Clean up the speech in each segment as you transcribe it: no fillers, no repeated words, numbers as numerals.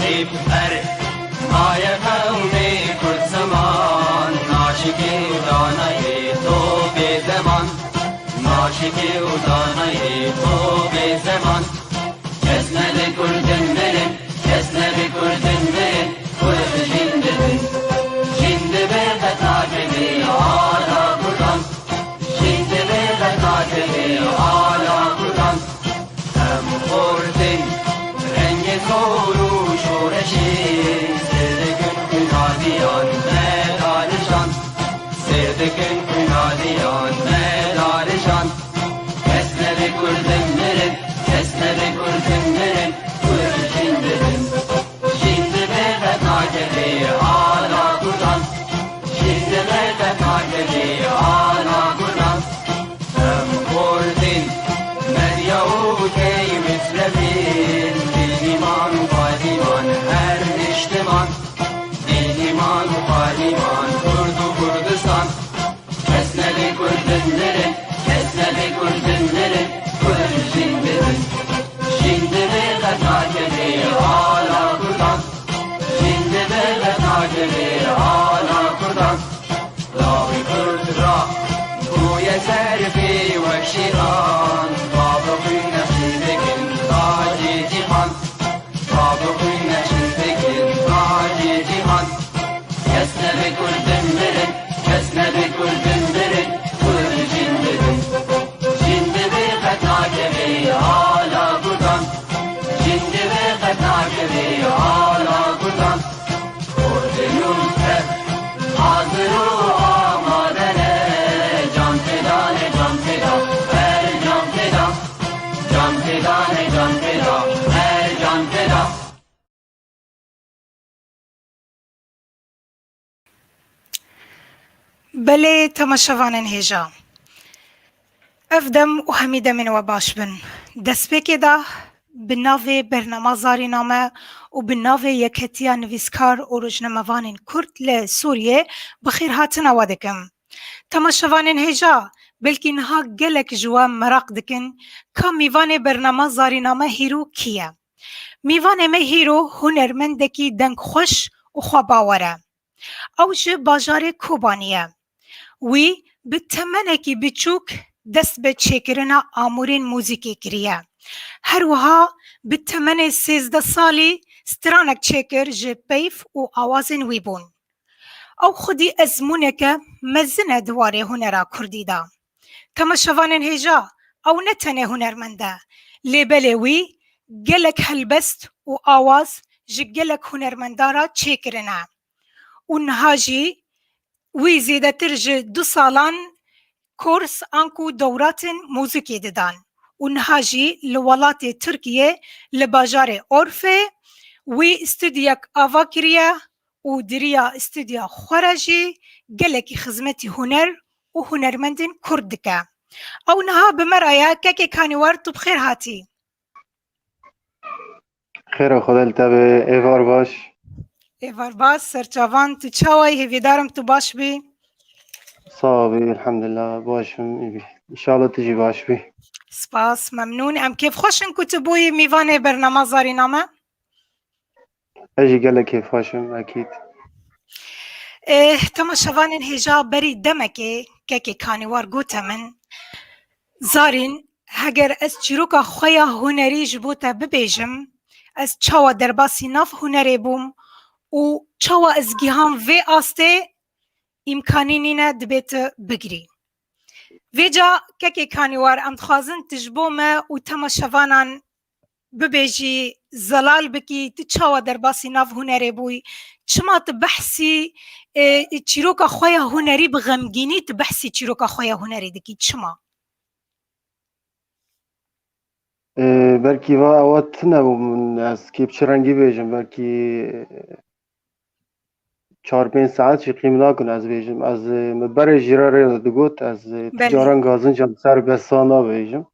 نهیب هر مایه قومی کرد زمان ناشکی و دانه تو به زمان ناشکی و دانه تو به زمان کس نده کردن برن کس نده کردن برن کرد جنده بن جنده برده تاکبی آلا کردن جنده برده تاکبی آلا کردن هم خوردن رنگ کورو شورشی سردکن کنادیان مدارشان سردکن کنادیان مدارشان کس نده کردن برن کس نده کردن برن کرد جنده بن جنده برده تاکبی آلا کردن جنده برده تاکبی آلا کردن هم خوردن مریو کی مثلبین دیلیمان و قادیمان هر اجتمان دیلیمان و قادیمان کرد و کردستان کس نده کردن برن کس نده کردن برن کرد جنده بن جنده برده تاکبی آلا کردن جنده برده تاکبی آلا کردن لاوی کرد را گوی سرفی و شیران بابقی نشی بکن تاجی جیهان بابقی نشی بکن تاجی جیهان کس نده کردن برن کس نده کردن برن کرد جنده بن جنده برده تاکبی آلا کردن جنده برده تاکبی آلا کردن کردنون تر حاضر و آمادنه جان فدانه جان فدا هر جان فدا جان فدانه جان فدا هر جان فدا بله تماشاوانن هیجا افدم و حمیده من و باش بن دست بکی دا بناوی برنامه زاری نامه و بناوی یکتیا نویسکار و رجنموانین کرد لسوریه بخیر هاتن آوادکم تماشاوانن هیجا بلکی نها گلک جوا مراق دکن که میوان برنامه زاری نامه هیرو کیه میوان ما هیرو هنرمندکی دنگ خوش و خواه باوره او جه باجار کوبانیه وی به تمنکی بچوک دست به چکرنا آمورین موزیکی کریه هر وها به تمن 13 سالی سترانک چکر جه پیف و آوازن وی بون او خودی ازمونک مزنه دواره هنرا کردی دا تماشاوانن هیجا او نتنه هنرمنده لیبل وی گلک هلبست و آواز جه گلک هنرمندارا چکرنه اونها جی وی زیده تر جه 2 سالان کورس انکو دورات موزیکی ددان اونها جی لولات ترکیه لباجار اورفه وی استودیاک آوا کریه و دریا استودیا خورجی گلکی خدمتی هنر و هنرمندین کردکه او نها بمرایا که کانیوار تو بخیر هاتی خیر خدا التبه ایوار باش ایوار باز سرچاوان تو چاوی هیویدارم تو باش بی صابي الحمد لله باشم ان شاء الله تجي باش بي سپاس ممنون ام کیف خوشن کتبوی میوان برنامه زاری نامه اجي قال لك كيف هاشم اكيد تماشاوانن هیجا بری دمکه که کانیوار گوته من زارین هگر از چیروکا خویا هنری جبوتا ببیجم از چاوا درباسی ناف هنری بوم و چاوا از گیهان وی آسته امکانی نینه دبیت بگری ویجا که کانیوار ام خوازن تجبومه و تماشاوانان ببیجی زلال بکی تو چاوا درباسی ناف هنری بوی چما تبحثی چیروکا خویا هنری بغمگینی تبحثی چیروکا خویا هنری دکی چما بلكي ما اوات نبو من از كيف شرنگي بيجم بلكي 4-5 ساعت شي قيم ناكن از بيجم از مبر جيرار دگوت از تجاران غازن جام سر بسانا بيجم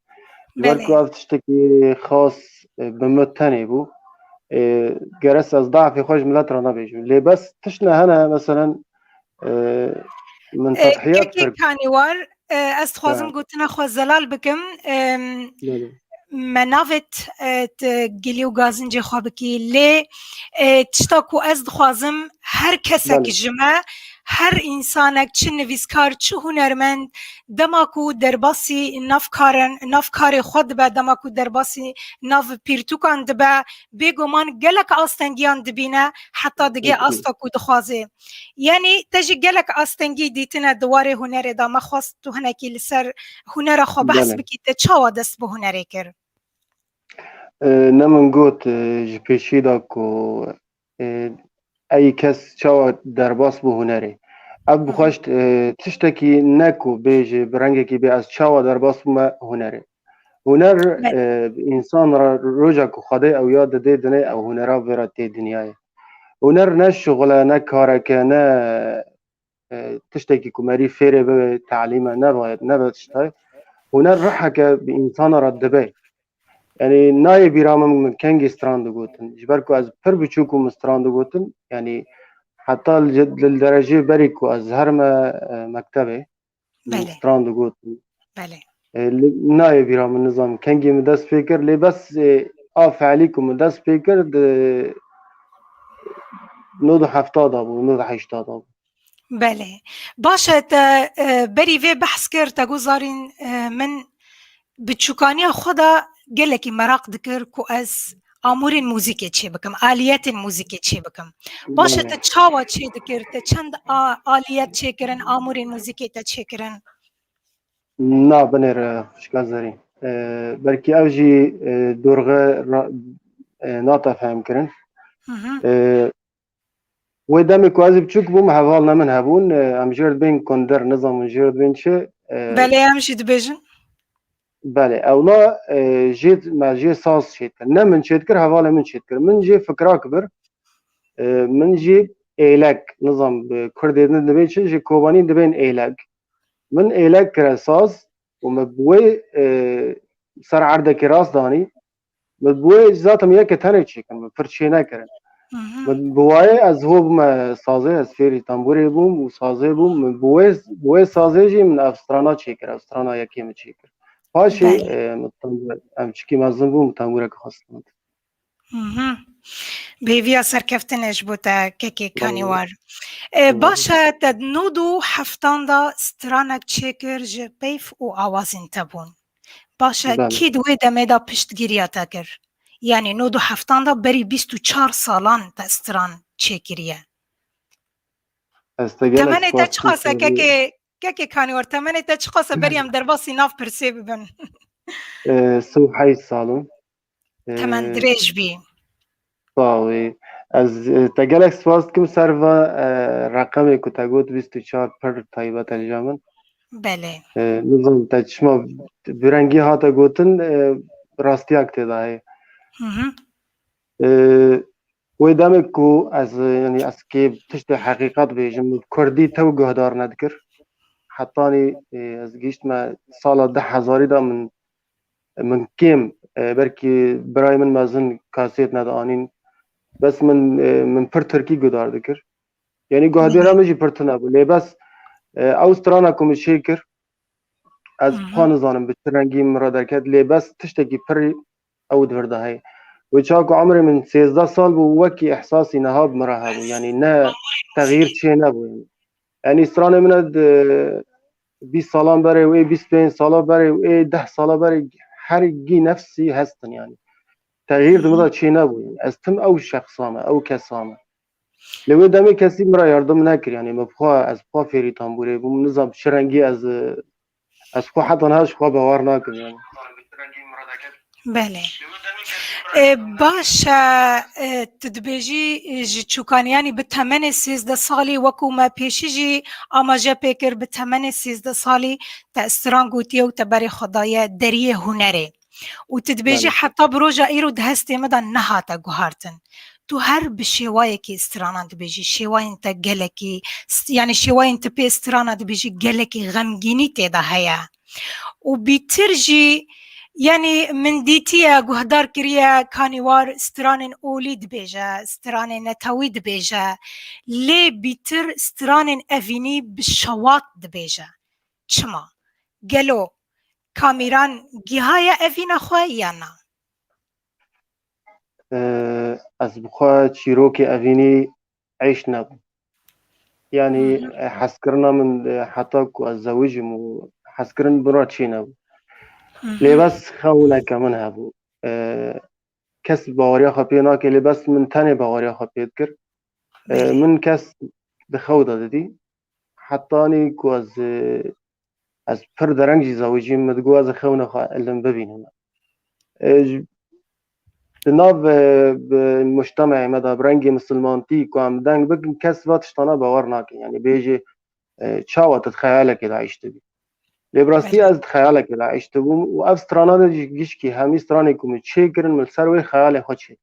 بلكي افتشتكي خاص بمتني بو جرس از ضعفي خوش ملات رانا بيجم ليه بس تشنا هنا مثلا من تضحيات كانيوار از خوازم گوتنا خو زلال بكم منافت گلیو گازن جه خوابکی لی تشتا کو از دخوازم هر کسک جمع هر انسانک چه نویسکار چه هنرمند دماکو درباسی نافکار خود به دماکو درباسی ناف پیرتوکان دبه بگمان گلک آستنگیان دبینه حتی دیگه آستاکو دخوازه یعنی تجی گلک آستنگی دیتنه دواره هنر دا مخواست تو هنکی لسر هنر خو بحث بکی تا چاوا دست به هنره کر نمن گوت جپیشی دا کو ای کس چاوا درباس به هنره اب بخوشت تشتکی نکو بیجه برنگه کی بی از چاوا درباس به هنره هنر انسان را روزا کو خدای او یاد ده دنه او هنرا ورا تی دنیای هنر نه شغله نه کارکه نه تشتکی کمری فیره به تعلیم نباید نباید هنر رحك بإنسان ردبه يعني ناي بيرامم من كنج استراند قوتن جبركو از پر بچوكو مستراند قوتن يعني حتى للدرجة بريكو از هرما مكتبه مستراند قوتن بله ناي بيرام النظام كنجي مدس فكر لي بس فعليكم مدس فكر نوضو هفتاد ابو نوضو هشتاد ابو بله باشه بری وی بحث کرد تا گذارین من بچوکانی خدا گلکی مراق دکر کو از آمورین موزیک چی بکم آلیت موزیک چی بکم باشه تا چاوا چی دکر تا چند آلیت چی کرن آمورین موزیک تا چی کرن نا بنر شکل زری برکی اوجی دورغه ناتا فهم کرن و دمی که از بچوک بوم حوال نمن هبون ام جرد بین کندر نظام جرد بین چه بله همشی دبیجن بله اونا جید ما جی ساز شید کر نه من شید کر حوال من شید کر من جی فکرا کبر من جی ایلک نظام کردیدن دبین چه جی کوبانی دبین ایلک من ایلک کر ساز و مبوی سر عرض کراس دانی مبوی ذاتم یک تنه چی کن فرچه نکرن بوای از هو بم سازه از فیری تنبوری بوم و سازه بوم بوای سازه جی من افسترانا چیکر افسترانا یکی می چیکر پاشی ام چکی مزن بوم تنبوره که خواستم بیویا سرکفتنش بوده که کانیوار باشه تد نودو هفتان دا سترانک چیکر جه پیف و آوازین تبون باشه کی دوی دمه دا پشتگیریا تکر یعنی نودو هفتان دا بری 24 سالان تا استران چیکریه تمنی تا چه خواسته که کانیوار تمنی تا چه خواسته بریم در باسی ناف پرسی ببن سو 8 سالون تمن دریج بی باوی از تگلک سواست کم سروا رقمی که تگوت 24 پر تایبت الجامن بله نظام تجشما برنگی ها تا گوتن راستی اکتی دایی و دمه کو از یعنی از که تشت حقیقت بیجم کردی تو گهدار ندکر حتی از گیشت ما سال 10,000 دا من کم برکی برای من مازن کاسیت ندانین بس من پر ترکی گدار دکر یعنی گهدیرا مجی پر تنابو لی بس اوسترانا کم شیکر از پان زانم به ترنگی مرادرکت لی بس تشتکی پر او دورده های و چاکو عمر من 13 سال بو وکی احساسی نهاب مراه بو یعنی نه تغییر چه نبو یعنی استرانه من 20 سالان بره و 25 سالا بره و 10 سالا بره هر گی نفسی هستن یعنی تغییر دمدا چه نبو از تم او شخصامه او کسامه لو دمی کسی مرا یاردم نکر یعنی مبخوا از پا فیری تنبوره بو نظام شرنگی از خو حتی نهاش خو باور نکر یعنی بله باشه تدبیجی جی چوکانیانی به تمن 13 سالی وکو ما پیشی جی آماجه پیکر به تمن 13 سالی تا استران گوتیه و تا بری خدای دری هنره و تدبیجی حتی بروجا ایرو دهستی مدن نهاتا گوهارتن تو هر بشیوایی که استرانان دبیجی شیوایی انتا گلکی یعنی شیوایی انتا پی استرانان دبیجی گلکی غمگینی تیده هیا و بیتر جی یعنی من دیتیه گوهدار کریه کانیوار استرانن اولی دبیجه استرانن نتاوی دبیجه لی بیتر استرانن اوینی بشوات دبیجه چما گلو کامیران گیهای اوین خواه یا نه؟ از بخوا چیروک اوینی عیش نبود يعني حسكرنا من حتى الزواج حسكرن برا چی نبود لباس خونه كمان هبو کس باوریا خپی نا که لباس من تنه باوریا خپید کرد من کس دخو داده دی حتی نی کو از پر درنگ زواجی مدگو از خونه خوا علم ببینم بناب بالمجتمع مدى برنگی مسلمانتی کو هم دنگ بگن کس واتشتانا باور ناکن يعني بيجي تشاوة تتخيلك إذا عشت بي لبراسي از تخيلك إذا عشت بو وأف سترانا دا جيش كي همي سترانا يكون تشيكرن من سروي خيالي خود شيك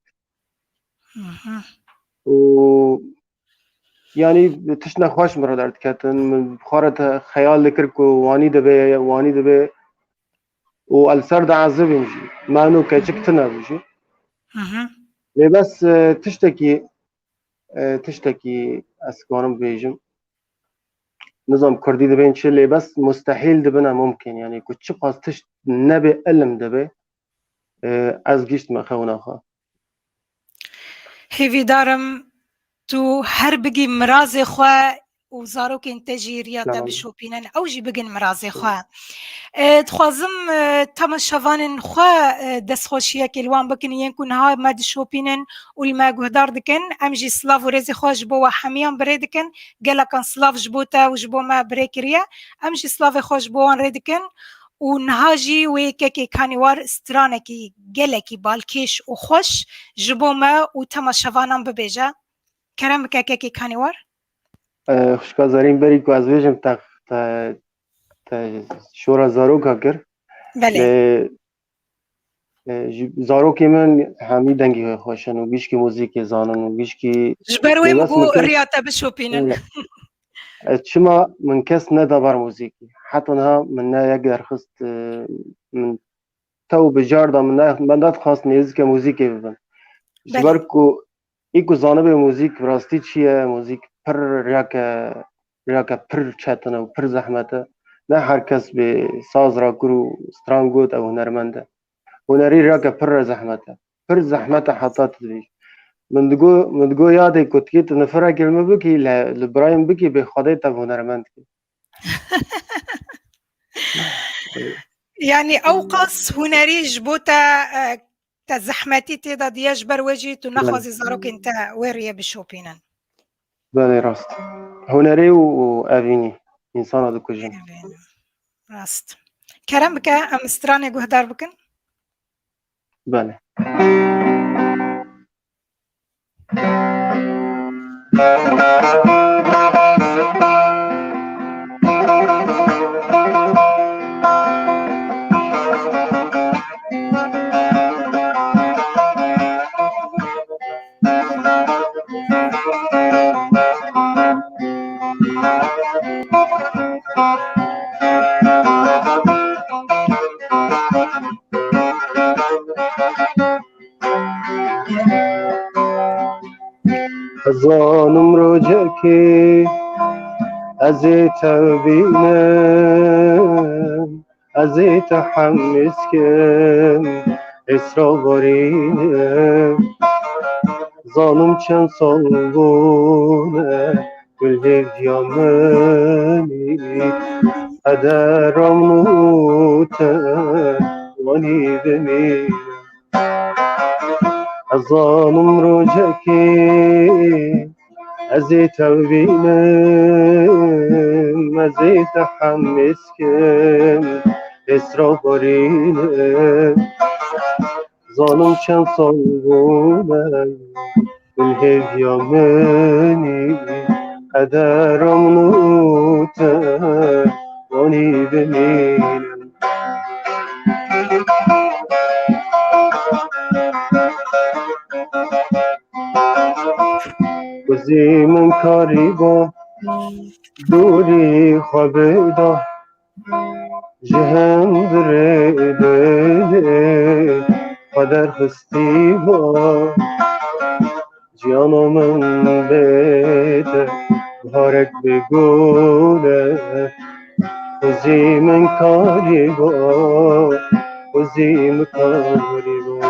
و يعني تشنا خوش مرة دارت كاتن من بخارة خيال لكر كو واني دبي والسر دا عزب يمشي مانو كاچكتنا بيجي لبس تشتكي اسكانم بيجم نظام كردي دبين شلي بس مستحيل دبنا ممكن يعني كنت قاس تشت نبي علم دبي از گشت مخونا خوا هیوی دارم تو هر بگی مراز خواه و زاروک انتجیریا تا بشوپینن او جی بگن مراز خواه تخوازم تماشاوان خواه دست خوشیه که الوان بکن ین کن ها مد شوپینن و الما گهدار دکن ام جی سلاف و رزی خواه جبو و حمیان بره دکن گلا کن سلاف جبو تا و جبو ما بره کریا ام جی سلاف خواه جبو وان ره دکن و نهاجی و یکی کانیوار استرانه کی گله کی بالکیش و خوش جبو ما و تماشاوانم ببیجه کرم که کانیوار خوشکا زارین بری کو از ویژم تا شورا زاروکا کر بله زاروکی من همی دنگی خوشن و بیش کی موزیک زانن و بیش کی جبروی مگو ریاتا بشوپینن چما من کس ندابر موزیکی حتی نه من نه یک درخست من تو بجار دا من داد خواست نیز که موزیکی ببن جبر کو ایکو زانه به موزیک راستی چیه موزیک پر ریاکا پر چتنه و پر زحمته نه هر کس به ساز را کرو سترانگوت او هنرمنده هنری ریاکا پر زحمته حتی تدریج من دگو یاده کتکیت نفره کلمه بکی لبرایم بکی به خدای تب هنرمند کی يعني أوقص هنري جبوتا تزحمتي تيدا دياج بروجي تنخوزي زاروك انت ويريا بشوبينن بله راست هنري و أفيني إنسان هذا كجن راست كرم بك أم استراني قهدار بكن بله زانم رو جکی از تبینم از تحمس کم اسرا بارینم زانم چند سال بونه گل هفیامنی قدرم نوته وانی بمینم زانم رو جکی از تبینم از تحمس کم اسرا بارینم زانم چند سال بونه گل هفیامنی قدرم نوته وانی بمینم گزی من کاری با دوری خوابه دا جهن برده قدر خستی با جانا من بیده بارک بگوله وزی من کاری با وزی من کاری با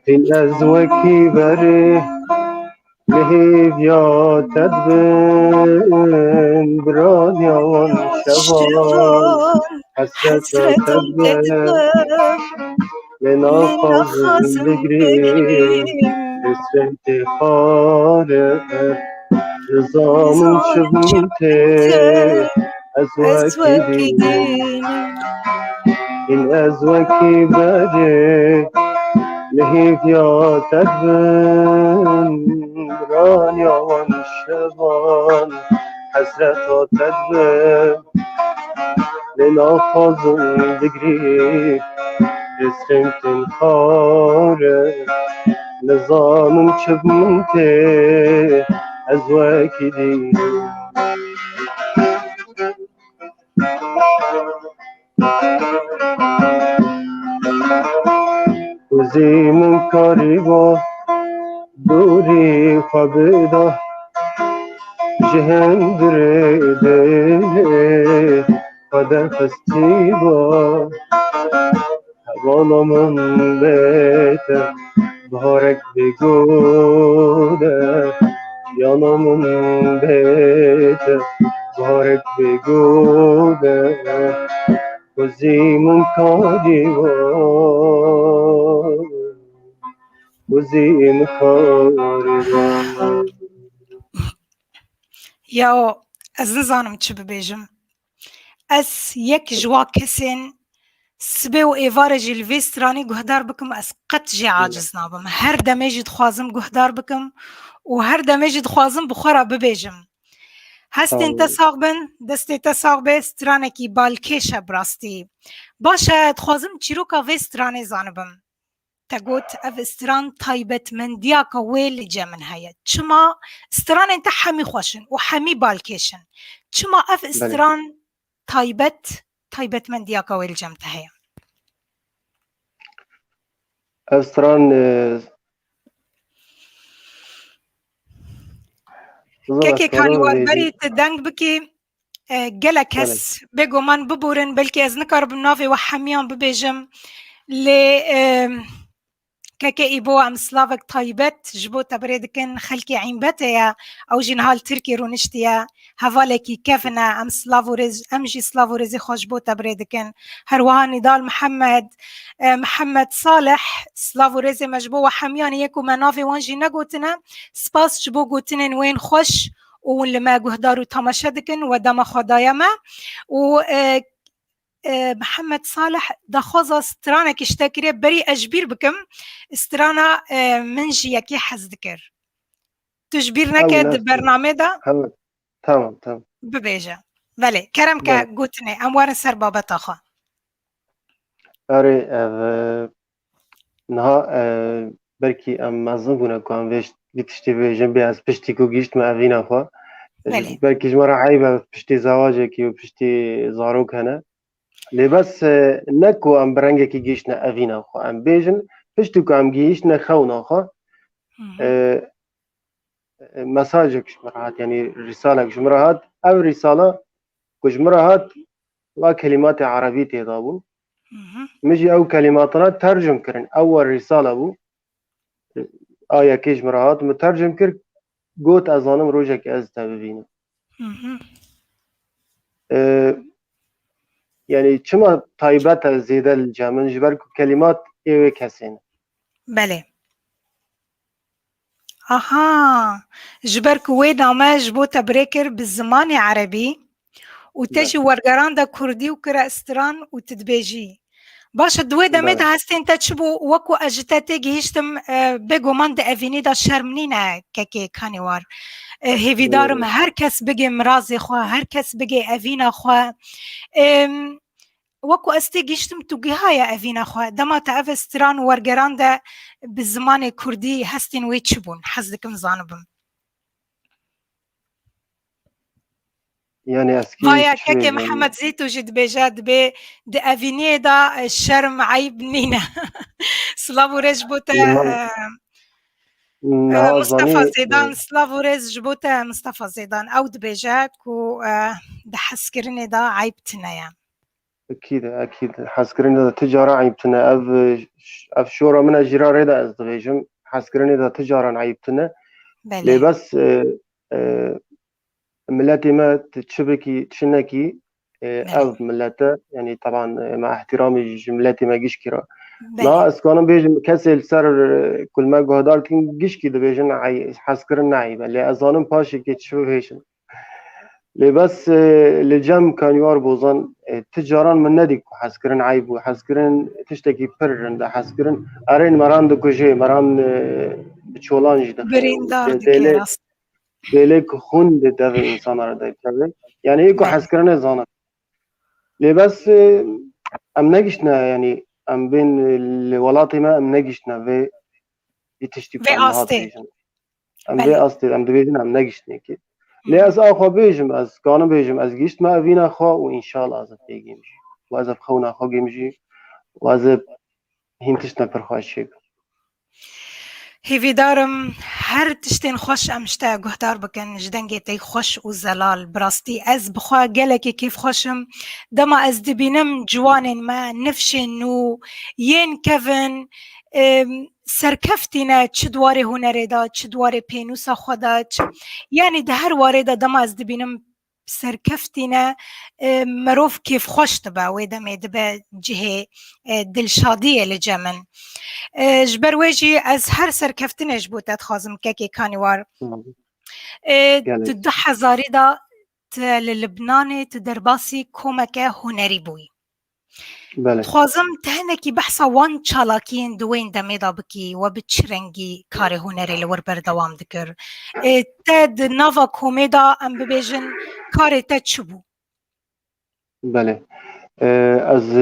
این از وکی بره لهیب یا تدبن بران یوان شبان حسرت تدبن لنا خازم بگریم حسرت خاره رزامن شبنته از وکی دین این از وکی بره لهیب یا تدبن بران یوان شبان حسرت تدبن لنا خازم بگریم اسمت خاره نظام شبنته أزواكي دي وزي من قريبا دوري خبيدا جهن دريدي قدر فستيبا وانا من بيته بهارك بجوده يانا من بيته بهارك بجوده وزي من كاريبا وزي من كاريبا یا از نزانم چه ببیجم از یک جوا کسین سبه و ایوار جی الویسترانی گهدار بکم از قط جی عاجز نابم هر دمه جی دخوازم گهدار بکم و هر دمه جی دخوازم بخورا ببیجم هستین تساق بن دستی تساق به استرانکی بالکیشه براستی باشه دخوازم چیروکا ویسترانی زانبم تقوت اف استران تایبت من دیاکا ویل جمن هيا چما استران انت حمی خوشن و حمی بالکیشن چما اف استران تایبت من دیاکا ویل جمن هيا استران که کانی واربری تدنگ بکی گله کس بگو من ببورن بلکه از نکار بنافی و حمیان ببیجم لی كاكا إيبو أم سلافك طيبت جبو تبريدكن خلكي عينبتيا أو جنهال تركي رونشتيا هفالكي كافنا أم سلافو رز أمجي سلافو رزي خوش بو تبريدكن هروها نضال محمد صالح سلافو رزي مجبو وحميان يكو منافي وانجي نقوتنا سباس جبو قوتنن وين خوش ولما قهدارو تماشدكن ودما خدايما و محمد صالح دخوزا استرانا كشتاكري بري أجبير بكم استرانا منجي يكي حزدكر تجبير نكد برنامج دا تمام ببيجا بله كرم كا قوتني أموار سر بابا تاخوا أري نها بركي أم مزن بونا كوان ويش بيتشتي بيجن بياز بشتي كو جيشت ما أفينا خوا بركي جمرا عيبا بشتي زواجكي وبشتي زاروك هنا لبس نكو ام برنگکی گیش نه اوینا خو ام بیجن پشتو که ام گیش نه خونا خو مساجك شمرهات يعني رسالة شمرهات او رسالة كشمرهات وكلمات عربية تضابون مجي او كلماتنا ترجم كرن اول رسالة بو آية كيش مرهات مترجم كر قوت ازانم روجك از تببينه يعني چما طيبات زيادة الجامن جبر كلمات ايوه كسين بله اها جبر كوي نامه جبو تبريكر بالزمان عربي وتجي ورقران دا كردي وكرا استران وتدبيجي باش دوي دمت هستين تشبو وكو اجتاتي جيشتم بگو من دا افيني دا شرمنينه كاكي كانيوار هیوی دارم هر کس بگه مرازی خواه هر کس بگه اوینا خواه وەکو ئەستی گیشتم تو گیهایە ئەڤینە خۆ دەما تا ئەڤ ستران وەرگەراندا bi zimanê Kurdî hestên wê çi bûn hez dikim zanibim yani eskî vaya kekê Mihemed Zîto jî dibêje dibê di evîniyê da şerm eyb nîne silav û rêz ji bo te Mustafa Zêdan silav û rêz ji bo te Mustafa Zêdan ew dibêje ku di hezkirinê da eyb tune ye أكيد أكيد حسكرني دا تجارة عيبتنا أف شورا من أجرار دا أزدغيجم حسكرني دا تجارة عيبتنا لي بس ملاتي ما تشبكي تشنكي أو ملاتا يعني طبعا مع احترامي جملاتي ما جيش كرا ما أسكانم بيجم كسل سر كل ما جهدار كين جيش كده بيجن حسكرنا عيب اللي أظنم باشي كي تشوفيشن لي بس لجم كان يوار بوزان تجاران من نديك حسكرن عيب وحسكرن تشتكي برن ده حسكرن أرين مران دكوجي مران بتشولان جدا بريندار دكيراس ديلك خون ده إنسان رده كذا يعني إيكو حسكرن زانا لي بس أم نجشنا يعني أم بين الولاتي ما أم نجشنا في يتشتكي عن هاتيجن أم في أصلي أم دبيجن أم نجشنا كي لي از آخوا بیجم از کانم بیجم از گیشت ما اوینا خوا و انشالله از بگیم جی و از بخونا خوا گیم جی و از هینتش نپر خواهش شد هیویدارم هر تشتین خوش امشته گهدار بکن جدنگی تی خوش و زلال براستی از بخواه گلکی کیف خوشم دما از دبینم جوانین ما نفشن و ین کون سرکفتینه چه دواره هنره دا چه دواره پینوسا خودا یعنی ده هر واره دا دم از دبینم سرکفتینه مروف کیف خوش تبا و دمه دبا جهه دلشادیه لجمن جبرویجی از هر سرکفتینه جبوتت خازم که کانیوار تو 2000 دا للبنان تو درباسی کمک هنری بوی خوازم تهنکی بحثا وان چالاکین دوین دمیدا بکی و بچرنگی کار هنری لور بردوام دکر تد ناوا کومیدا ام ببیجن کار تد چو بو؟ بله از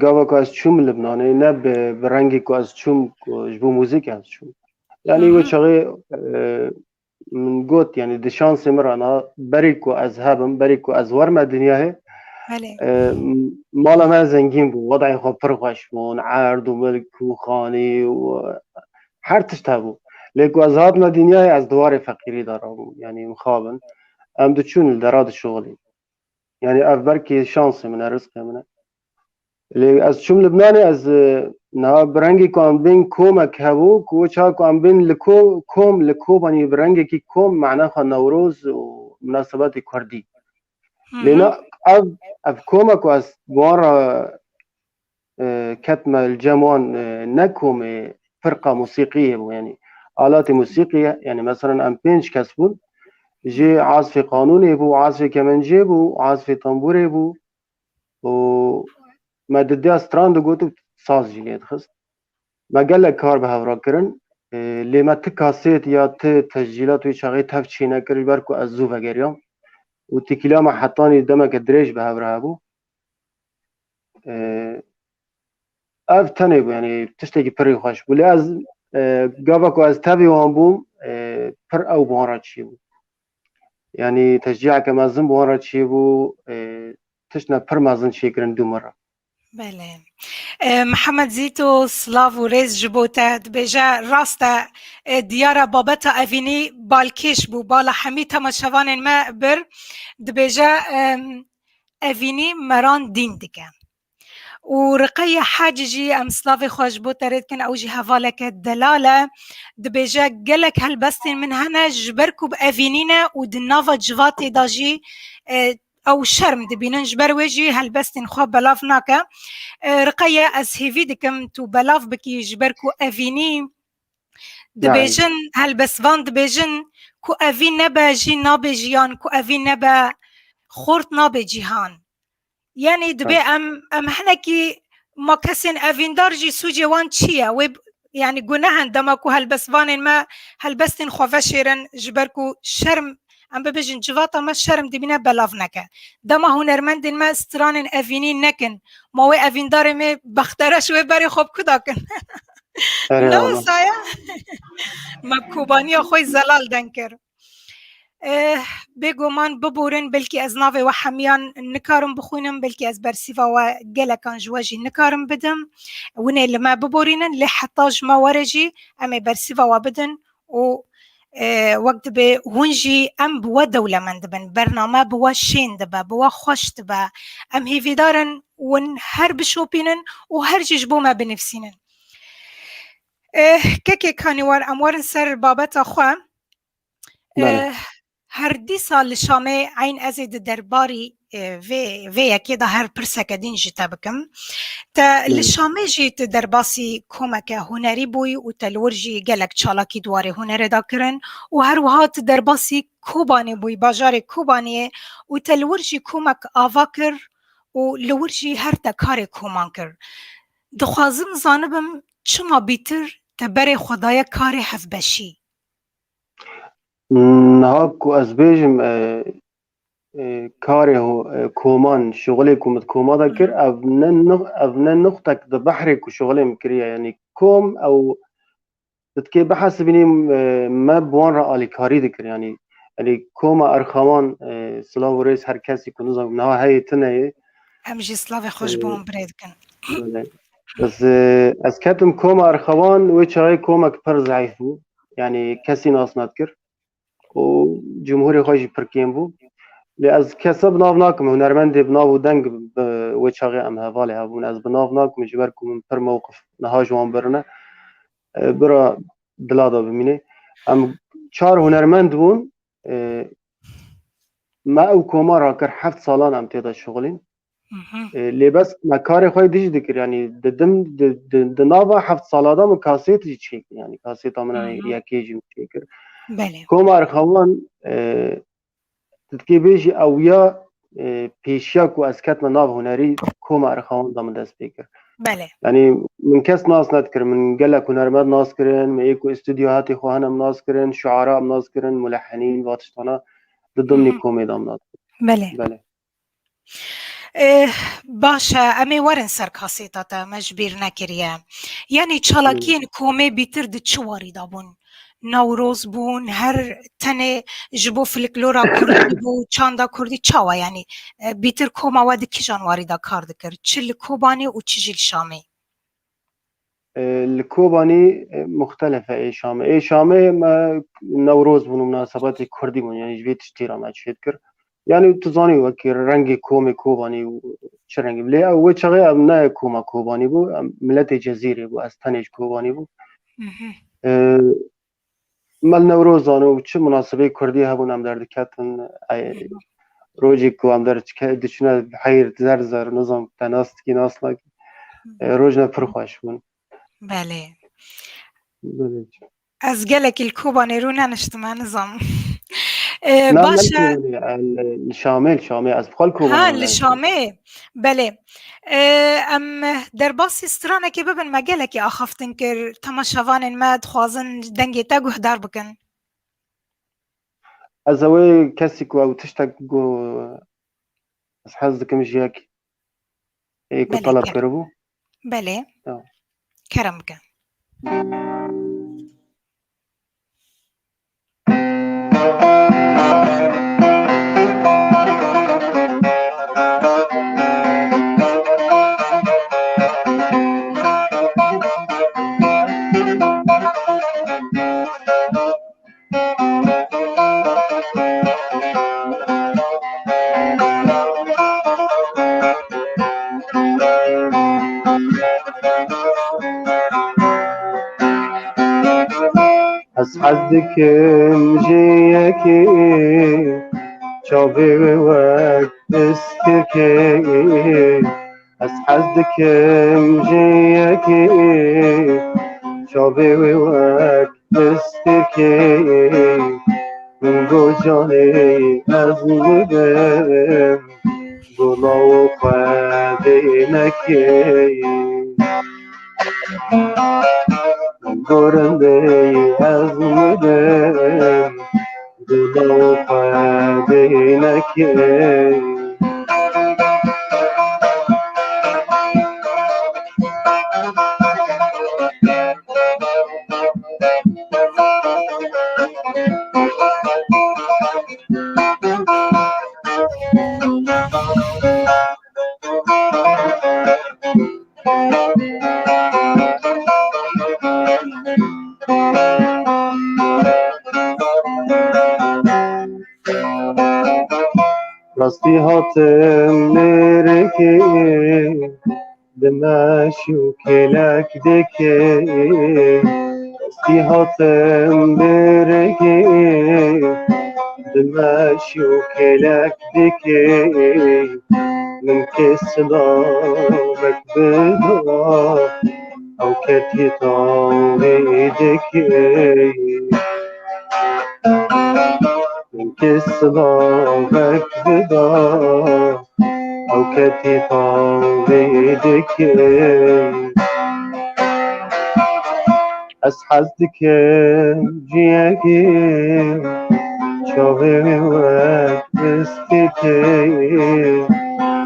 گاوا که از چوم لبنانه نه برنگی که از چوم جبو موزیک از چوم یعنی و چاقی من گوت یعنی دشانس مرانا بری که از هبم بری که از ورم دنیاه مالا ما زنگین بود وضعی خواه پرخوش بود عرض و ملک و خانی و هر تشته بود لیکن از هات ما دنیای از دوار فقیری دارم یعنی مخابن ام دو چون دراد شغلی یعنی اف برکی شانس منه رزق منه لیکن از چون لبنانی از نه برنگی که ام بین کومک هبو کوچا که ام بین لکو بانی برنگی که کوم معنی خواه نوروز و مناسبات کردی لینا اف کومک از بوارا كتم الجموان نكوم فرقة موسيقية يعني آلات موسيقية يعني مثلا ام 5 کس بود جي عازف قانوني بو عازف كمانجي بو عازف طنبوري بو و ما ددي استران دو گوتو ساز جيليت خست ما قال لك كار بهورا كرن لي ما تكاسيت يا تسجيلات ويشاغي تفشينا كري بركو ازو فغريام و تكيلا ما حطاني دمك دريج بهورا بو اف تنه بو يعني تشتكي بري خوش بو لي از قابكو از تابي وان بوم پر او بوارا چي بو يعني تشجيعك مازن بوارا چي بو تشنا پر مازن شكرن دو مرة بله محمد زيتو سلاف و ريز جبوتا دبيجا راستا ديارة بابتا افيني بالكيش بو بالا حمي تماشوان ما بر دبيجا افيني مران دين دكا ورقية حاججي ام سلافي خوش بوتا ريد كان اوجي هفالك الدلالة دبيجا قالك هالبستين من هنا جبركو بافينينا ودنافا جواتي داجي او شرم دبينن جبر وجي هالبستين خو بلاف ناكا رقية از هيفي دكم تو بلاف بكي جبركو افيني دبيجن هالبسفان دبيجن كو افين نبا جي نابي جيان كو افين نبا خورت نابي جيهان يعني دبي ام هنكي ما كسن افيندار جي سوجي وان تشيا ويب يعني قناهن دماكو هالبسفان ما هالبستين خوفشيرن جبركو شرم ام ببیجن جواتا ما شرم دبینه بلاف نکه دما هنرمندین ما استران اوینین نکن ما و اویندار می بخترش و بری خوب کدا کن نه سایه مبکوبانی خوی زلال دنکر بگومان ببورن بلکی از ناوی و حمیان نکارم بخوینم بلکی از برسیفا و گلکان جواجی نکارم بدم ونه لما ببورینن لحتاج ما ورجی امی برسیفا و بدن و وقت به هونجی ام بوا دولة من دبن برنامه بوا شین دبا بوا خوش دبا ام هیوی دارن ون هر بشوپینن و هر جیج بو ما بنفسینن که کانی وار اموارن سر بابت خواه هر دی سال شامه عین ازید درباری و یکی ده هر پرسک دین جیتا بکم تا لشامه جیت درباسی کمک هنری بوی و تلورجی گلک چالاکی دواره هنر دا کرن و هر وحات درباسی کوبانی بوی باجار کوبانیه و تلورجی کمک آوا کر و لورجی هر تکار کومان کر دخوازم زانبم چما بیتر تبر خدای کار هف بشی هاكو أزبيجم كاره كومان شغلي كومت كوما ذكر أبنى نقطة بحرك وشغلي مكريا يعني كوم أو تتكي بحسبني ما بوان رأى كاري ذكر يعني كوما أرخوان سلاف ورئيس هركاسي كنوزا منها هاي تناي أمجي سلاف خوش بوان بريد كن بس أسكتم كوما أرخوان ويشاي كوما كبر ضعيف يعني كسي ناس نذكر وجمهوري خوش بركين بو لأز كسب ناف ناكم هنرمند بناف ودنگ وشاغي أم هفالي هبون أز بناف ناكم جبركم من پر موقف نهاج وان برنا برا دلادا بميني أم چار هنرمند بون ما أو كوما راكر 7 سالان أم تيدا شغلين لي بس ما كاري خوي ديج دكر يعني ددم دنافا 7 سالادا من كاسيت جيك يعني كاسيتا من يكيجي مشيكر بله كوما أرخوان تتكي بيجي أو يا بيشياكو أسكت من ناف هنري كوما أرخوان ضمن دست بيكر بله يعني من كاس ناس نذكر من قلك هنرمند ناس كرن من إيكو استوديوهاتي خوهنا ناس كرن شعراء ناس كرن ملحنين واتشتانا ضمني كومي ضمن ناس بله باشا امي ورن سر كاسيتا مجبير نكريا يعني چالاكين كومي بيتر د چواري دابون نوروز بون هر تنه جبو فلکلورا کردی بو چاندا کردی چاوا یعنی بیتر کوما ود کی جانواری دا کار دکر چل کوبانی و چجیل شامی الكوباني مختلفة اي شامي ما نوروز بون مناسبات كردي بون يعني جبيت اشتيرا ما تشيدكر يعني تزاني وكي رنگي كوباني وش رنگي بلي او چغي امنا كوما كوباني بو ملت جزيري بو استنج كوباني بو مال نوروز آنو چه مناسبه کردی هبون هم در دکتن روزی که هم در دچونه حیر زر نظام تناست کی ناسلا روزنا پرخوش بون بله از گلک الکوبانی رو ننشتم نظام باشه شامل از بخال کوبانی شامل بله ام در باسی استرانه که ببین مگله که آخفتن که تماشاوان ما دخوازن دنگی تا گهدار بکن از اوی کسی که او تشتک گو از حز دکم جیاک ایکو طلب کربو بله کرم بکن از حدكم جيكي شابي وقت استركي از حدكم جيكي شابي وقت استركي من گو جاني از مدم گناه خدينكي گرنده از مدم دلو دینکی راستی هاتم نرکی دمشی و کلک دکی راستی هاتم نرکی دمشی و کلک دکی من کسلامك بدا او کتی تاوی دکی من كسرك بدا أو كتفا بيدك أسحزتك جيكي شوفي وقت بستكي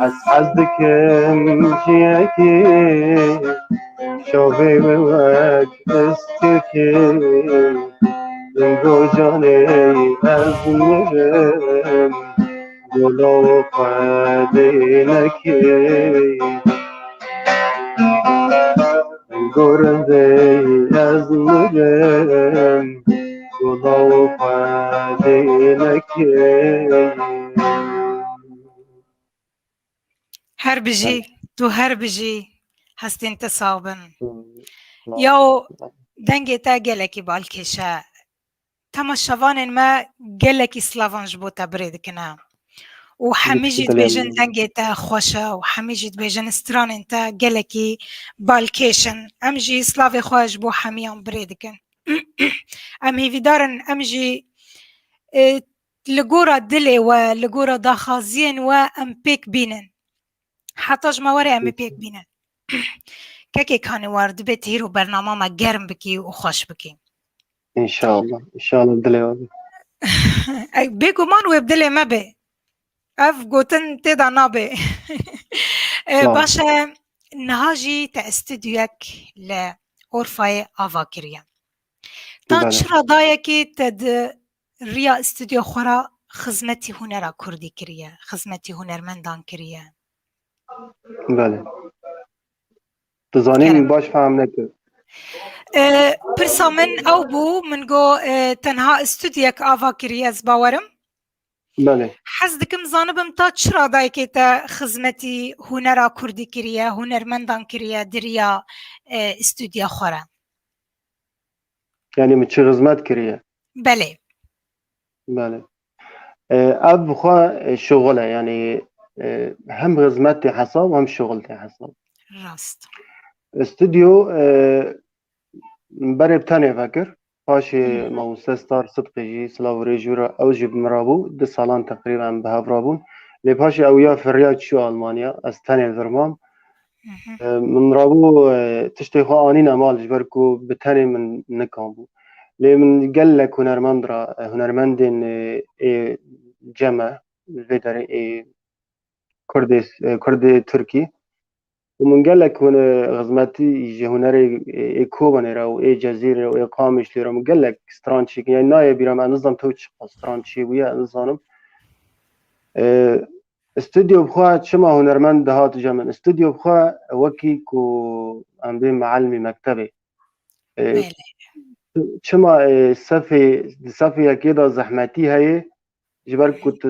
أسحزتك جيكي شوفي وقت بستكي من جاني أزمرم ولو قادينك من قربي أزمرم ولو قادينك هربجي تو هربجي هستين تصابن ياو دنگی تا گلکی بالکشه تماشاوان ما گلکی سلاوانج بو تبرید کنه و همه جید بیجن دنگی تا خوشه و همه جید بیجن استران تا گلکی بالکشن ام جی سلاوی خوش بو همیان برید کن ام هیویدارن ام جی لگورا دلی و لگورا داخازین و ام پیک بینن حتی جمواری ام پیک بینن که کانی وارد به تیرو برنامه ما گرم بکی و خوش بکی ان شاء الله دلی وارد بگو من و بدلی ما به اف گوتن تیدا نابه باشه نهاجی تا استودیوک لغرفه آوا کریه تا چرا دایه که تد ریا استودیو خورا خدمتی هنر کردی کریه خدمتی هنرمندان کریه بله تزانین باش فهم نکرد پرسا من او بو من گو تنها استودیوک آوا کریه از باورم بله حز دکم زانبم تا چرا دای که تا خدمتی هنر کردی کریه هنرمندان کریه دریا استودیو خوره یعنی من چه خدمت کریه بله بله اب بخوا شغله یعنی هم خدمت حساب و هم شغل حساب راست استودیو برای بتانه فکر پاش موسس ستار صدقی سلاوری جورا اوجی بمرابو 2 سالان تقریبا به هفرابون لی پاش اویا فریاد شو آلمانیا از تانه الفرمام من رابو تشتی خواه آنی نمال جبرکو بتانه من نکامبو لی من قل لك هنرمندين جمع فيدر كردي تركي ومن قال لك هنا غزماتي يجي هنري كوباني او جزيره او قامش لي من قال لك سترانشي يعني ناي بيرام نظام توتش سترانشي ويا نظام استوديو بخوا شما هنرمند هات جمع استوديو بخوا وكي كو ام بي معلمي مكتبي شما صفي كده زحمتي هي جبر كنت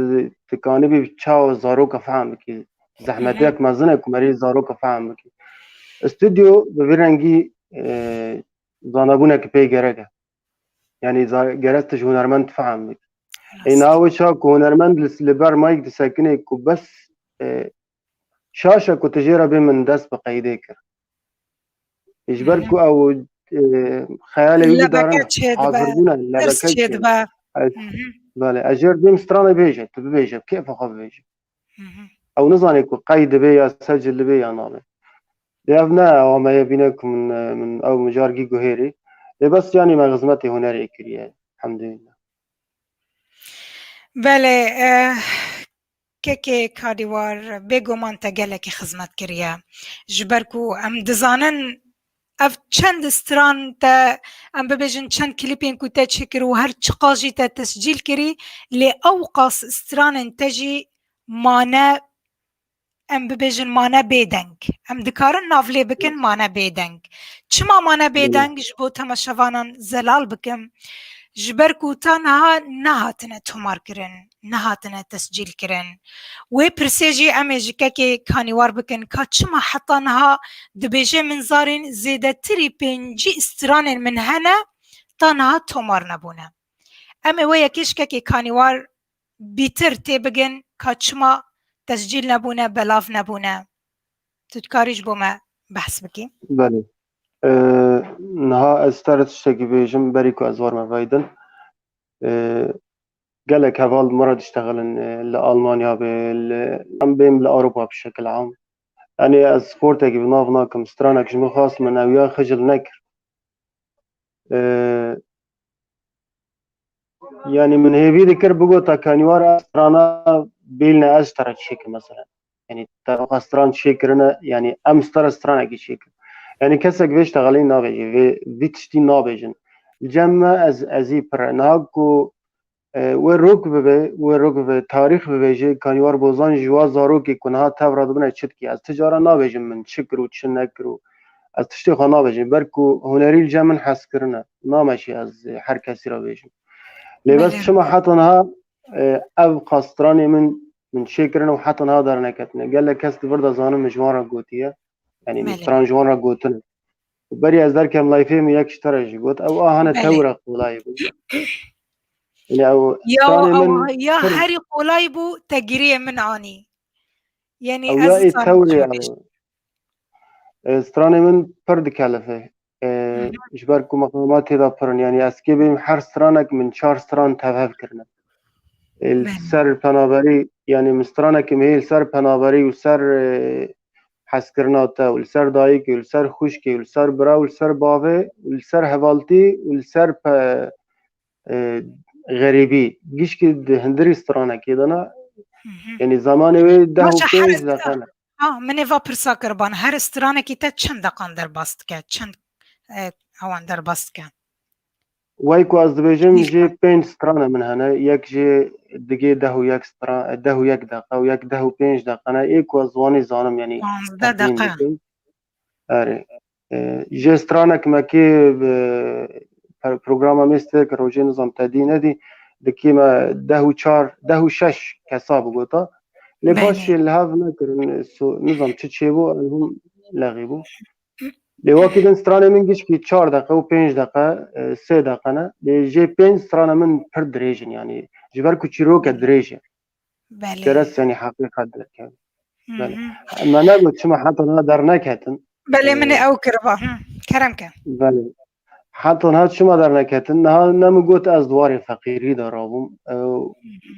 تكاني بتشاو زاروكا فهم كي زحمتك مازنك مريض زاروكا فهم كي استوديو ببرنگي زانبونك بي جرجة يعني جرست هنرمند فهم این آوشا که هنرمند لبر مایک دسکنه که بس شاشه که تجربه به من دست بقیده کرد اجبر که او خیال ویدی دارن حاضر بونه لبکه بله اجر بیم سترانه بیجه تو بیجه کیف خواب بیجه او نزانه که قید بی یا سجل بی یا نامه دیو نه او ما یبینه که من او مجارگی گوهری دی بس یعنی ما غزمت هنری کریه الحمدلله بله که کاریوار بگومان تا گلکی خدمت کریه جبرکو ام دزانن اف چند استران تا ام ببیجن چند کلیپین کو تا چکر و هر چقاجی تا تسجیل کری لی اوقاس استران تجی مانه ام ببیجن مانه بیدنگ ام دکارن نافلی بکن مانه بیدنگ چما مانه بیدنگ جبو تماشوانان زلال بکم جبرکو تنها نهاتنه تومار کرن نهاتنه تسجیل کرن و پرسیجی امیجی که کانیوار بکن که چما حتی نها دبیجه منظارین زیده تری پینجی استران من هنه تنها تومار نبونه امی و یکیش که کانیوار بیتر تی بگن که چما تسجیل نبونه بلاف نبونه تو تکاریش بومه بحث بکی؟ بله نها استرت شتاكي بيجم بريكو أزوار مفايدن قالك هفال مرة تشتغلن لألمانيا عم بيم لأوروبا بشكل عام يعني سبورتك بنافناكم سترانك جمو خاص من أويا خجل نكر يعني من هيفي ذكر بقوتا كانيوار سترانا بيلنا أسترت شيك مثلا يعني تبقى ستران شيكرنا يعني أم سترانا كي شيكر يعني كسك بيشتغلين نابجي في تشتين نابجن الجمع أزي بر نهاكو وروك تاريخ بيجي كانيوار بوزان جوا زاروكي كنها تفرد بنا تشتكي از تجارة نابجن من شكر وتشنكر از تشتي خا نابجن بركو هنري الجمع حس كرنا نامشي از هر كسي را بيجن لبس شما حطنها او قاستراني من شكرنا وحطنها درنكتنا قال لك كست بردا زانم جوارا قوتيه يعني مستران جوارا قوتنا بري از در كم لايفهم يكش ترجي قلت او هانا تورق ولاي يعني او يا هاري قولاي بو تجريه من عاني يعني او يا التوري استراني من برد كلفه جبركو مقامات هذا برن يعني اسكي بهم هر سترانك من 4 ستران تفاف كرنا السر پنابري يعني مسترانك مهيل سر پنابري وسر حسكرناتا والسر دايك والسر خوشكي والسر برا والسر باوه والسر هوالتي والسر غريبي جيش كد هندري سترانا كيدنا يعني زماني ده وبيج دقنا من فا برسا قربان هر سترانا كيتا چند دقان در باست که چند اوان در باست که وايكو از دبيجم جي بين سترانا من هنا يك جي دقي دهو يك ستران دهو يك دقة ويك دهو بينج دقة أنا إيكو زواني زانم يعني 15 دقة أري جي سترانا كما كي برنامج مستر روجي نظام تدين دي دكيما دهو شش كساب قطع لباش الهاف نكر نظام تشيبو هم لغيبو لواكدن سترانا من جيش كي 4 دقيقة و 5 دقيقة 3 دقيقة أنا جي 5 سترانا من بر دريجن يعني جبركو تشيروكا دريجن درس يعني حقيقة درك بله ما نقول شما حتى نقدر نكهتن بله من أو كربا كرمك بله حتى هاد شما در نکتن نه نمیگوت از دوار فقیری دارم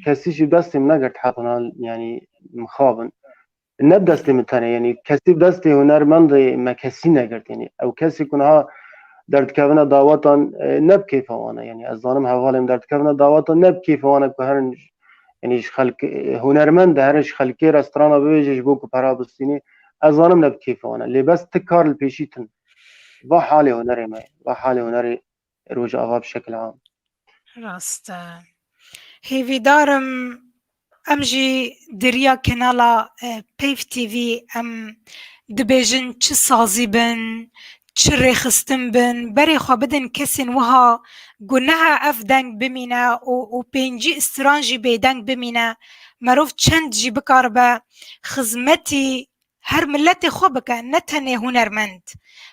کسی چی دستیم نگرد حتى يعني مخابن نب دستیم تانه يعني کسی دستی هنرمند ما کسی نگرد يعني او کسی کنها درد کردن دعواتان نب کیف وانه يعني از دانم حوالم درد کردن دعواتان نب کیف وانه که هر يعني خلق هنرمند هرش خلقی رستوران بيجي بوكو برابستيني از دانم نب کیف وانه لبس تکار الپیشیتن و حالي هنري ما وحالي هنري روج أغاب بشكل عام راست هيفي دارم أمجي دريا كنالا بيف تي في أم دبيجن چه سازي بن چه ريخستن بن بري خوا بدن كسن وها قناها اف دنگ بمينا و بينجي استرانجي بيدنگ بمينا مروف چند جي بكاربا خزمتي هر ملت خو بکه نه تنه هنرمند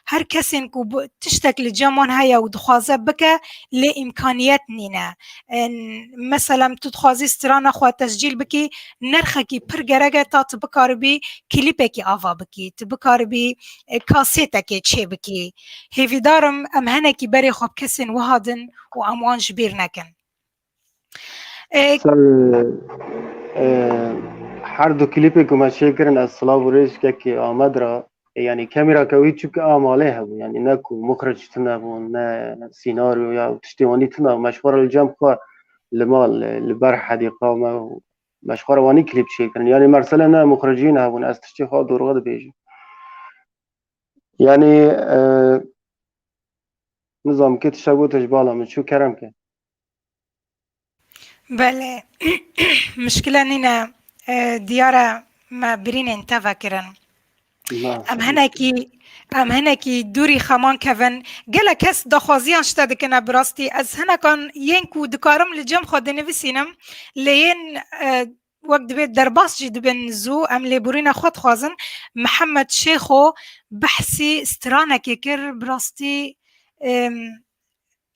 هر کسی که تشتک لجامان هیا و دخوازه بکه لی امکانیت نینه مثلا تو دخوازی ستران خو تسجیل بکی نرخه کی پر گرگه تا تبکار بی کلیپه کی آوا بکی تبکار بی کاسیته کی چه بکی هیوی دارم امهنه کی بری خوب کسین وهادن و اموان جبیر نکن هر دو کلیپی که مشه کرن از سلاو ریش که آمد را يعني كاميرا كوي تشوك آمالها يعني ناكو مخرج تنابون نا سيناريو يا تشتيواني تناب مشوار الجام خوا المال لبر حديقة ما مشخورة واني كليب شيكن يعني مرسلنا مخرجين هون استشتي خاض ورغد بيجي يعني نظام كيت شابو تجبالا من شو كرم كان بله مشكلة نينا ديارة ما برين انت فاكرن ام هنکی دوری خمان کون گله کس دخوازیان شده دکنه براستی از هنکان ینکو دکارم لجم خود نویسینم لین وقت دبید در باس جی دبین زو ام لیبورین خود خوازن محمد شیخو بحثی استرانکی کر براستی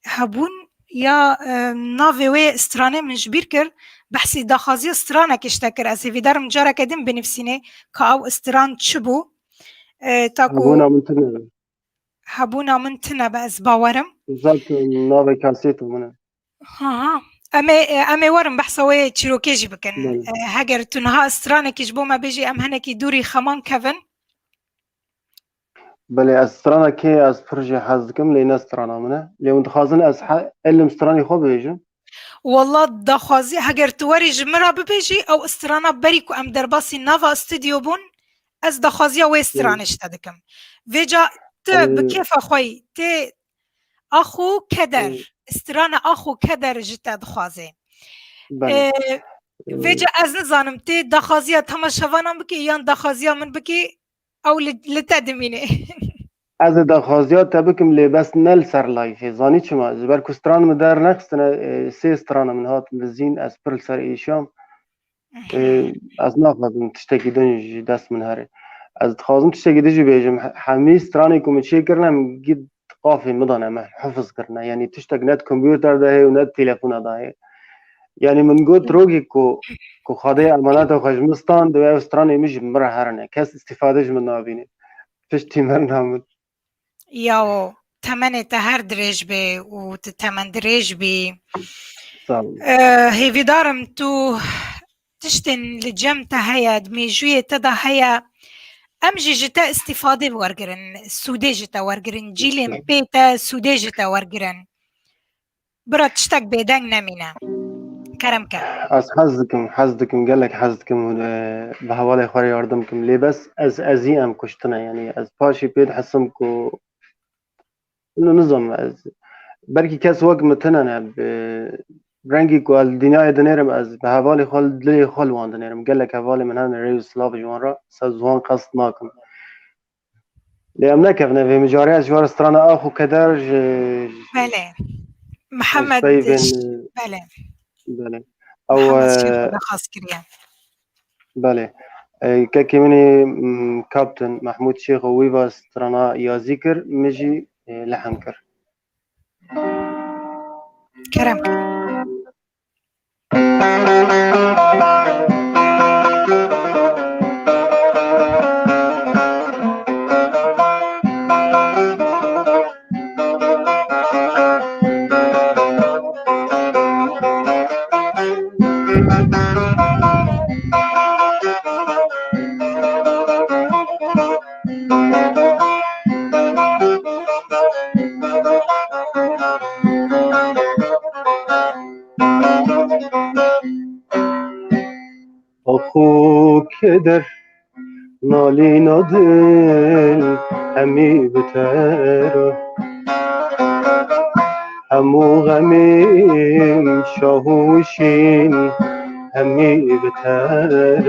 هبون یا ناوی استرانه منجبیر کر بحثی دخوازی استرانکی شده کر از ویدارم جارا کدیم بنفسینه که او استران چبو تاكو هبونا من تنا بس باورم بالضبط نوفي كاسيتو من ها امي ورم بحثوي تشيروكيجي بكن هاجر تنها استرانه كيجبو ما بيجي ام هنكي دوري خمان كفن بلي استرانه كي از فرجي حزكم لين استرانه منه لو متخازن از علم استراني خو بيجي والله دخازي هاجر توري جمرا بيجي او استرانه بريكو ام درباسي نافا استوديو بون از دخوازیا و استرانش تدکم ویجا ت بکیف خوی ت اخو کدر استران اخو کدر جتا دخوازه ویجا از نزانم ت دخوازیا تماشاوانم بکی یا دخوازیا من بکی او لتدمینه از دخوازیا تبکم لی بس نل سر لایفه زانی چما زبر کستران مدار نخستنه سه استران من هات بزین از پرل سر ایشام از ناخدم تشتكي دنيا دست من هاري از تخازم تشتكي دجي بيجم حمي ستراني كوم تشي كرنا قد قافي مضانا ما حفظ كرنا يعني تشتك نت كمبيوتر ده هي ونت تليفون ده هي يعني من قد روجي كو خاضي امانات وخجمستان ده ستراني مش مرة هرنا كاس استفادة من نابيني فشتي مرنا من ياو تمن تهر دريج بي وتتمن دريج بي هي في دارم تو تشتن لجمتا هيا دميجوية تدا هيا امجي جتا استفادة ورقرن سودي جتا ورقرن جيلين بيتا سودي جتا ورقرن برا تشتاك بيدان نمينا كرمكا از حزدكم قال لك حزدكم بحوالي خوري يردمكم ليه بس ازي ام كشتنا يعني از باشي بيد حسمكو انه نظام از بركي كاس وقت متنا رنگی کال دنیای دنیرم از به حوالی خال دلی خال وان دنیرم گله که حوالی من هن ریوس سلاف جوان را سازوان قصد ناکن لیم نکفنه و مجاری از جوار استران آخو کدر بله محمد بله او محمد شیخ خاص کریه بله که منی کاپتن محمود شیخ و ویوا استران یا ذکر مجی لحن کر کرم آخو کدر نالی نادل همی بتر همو غمیم شاهوشین همی بتر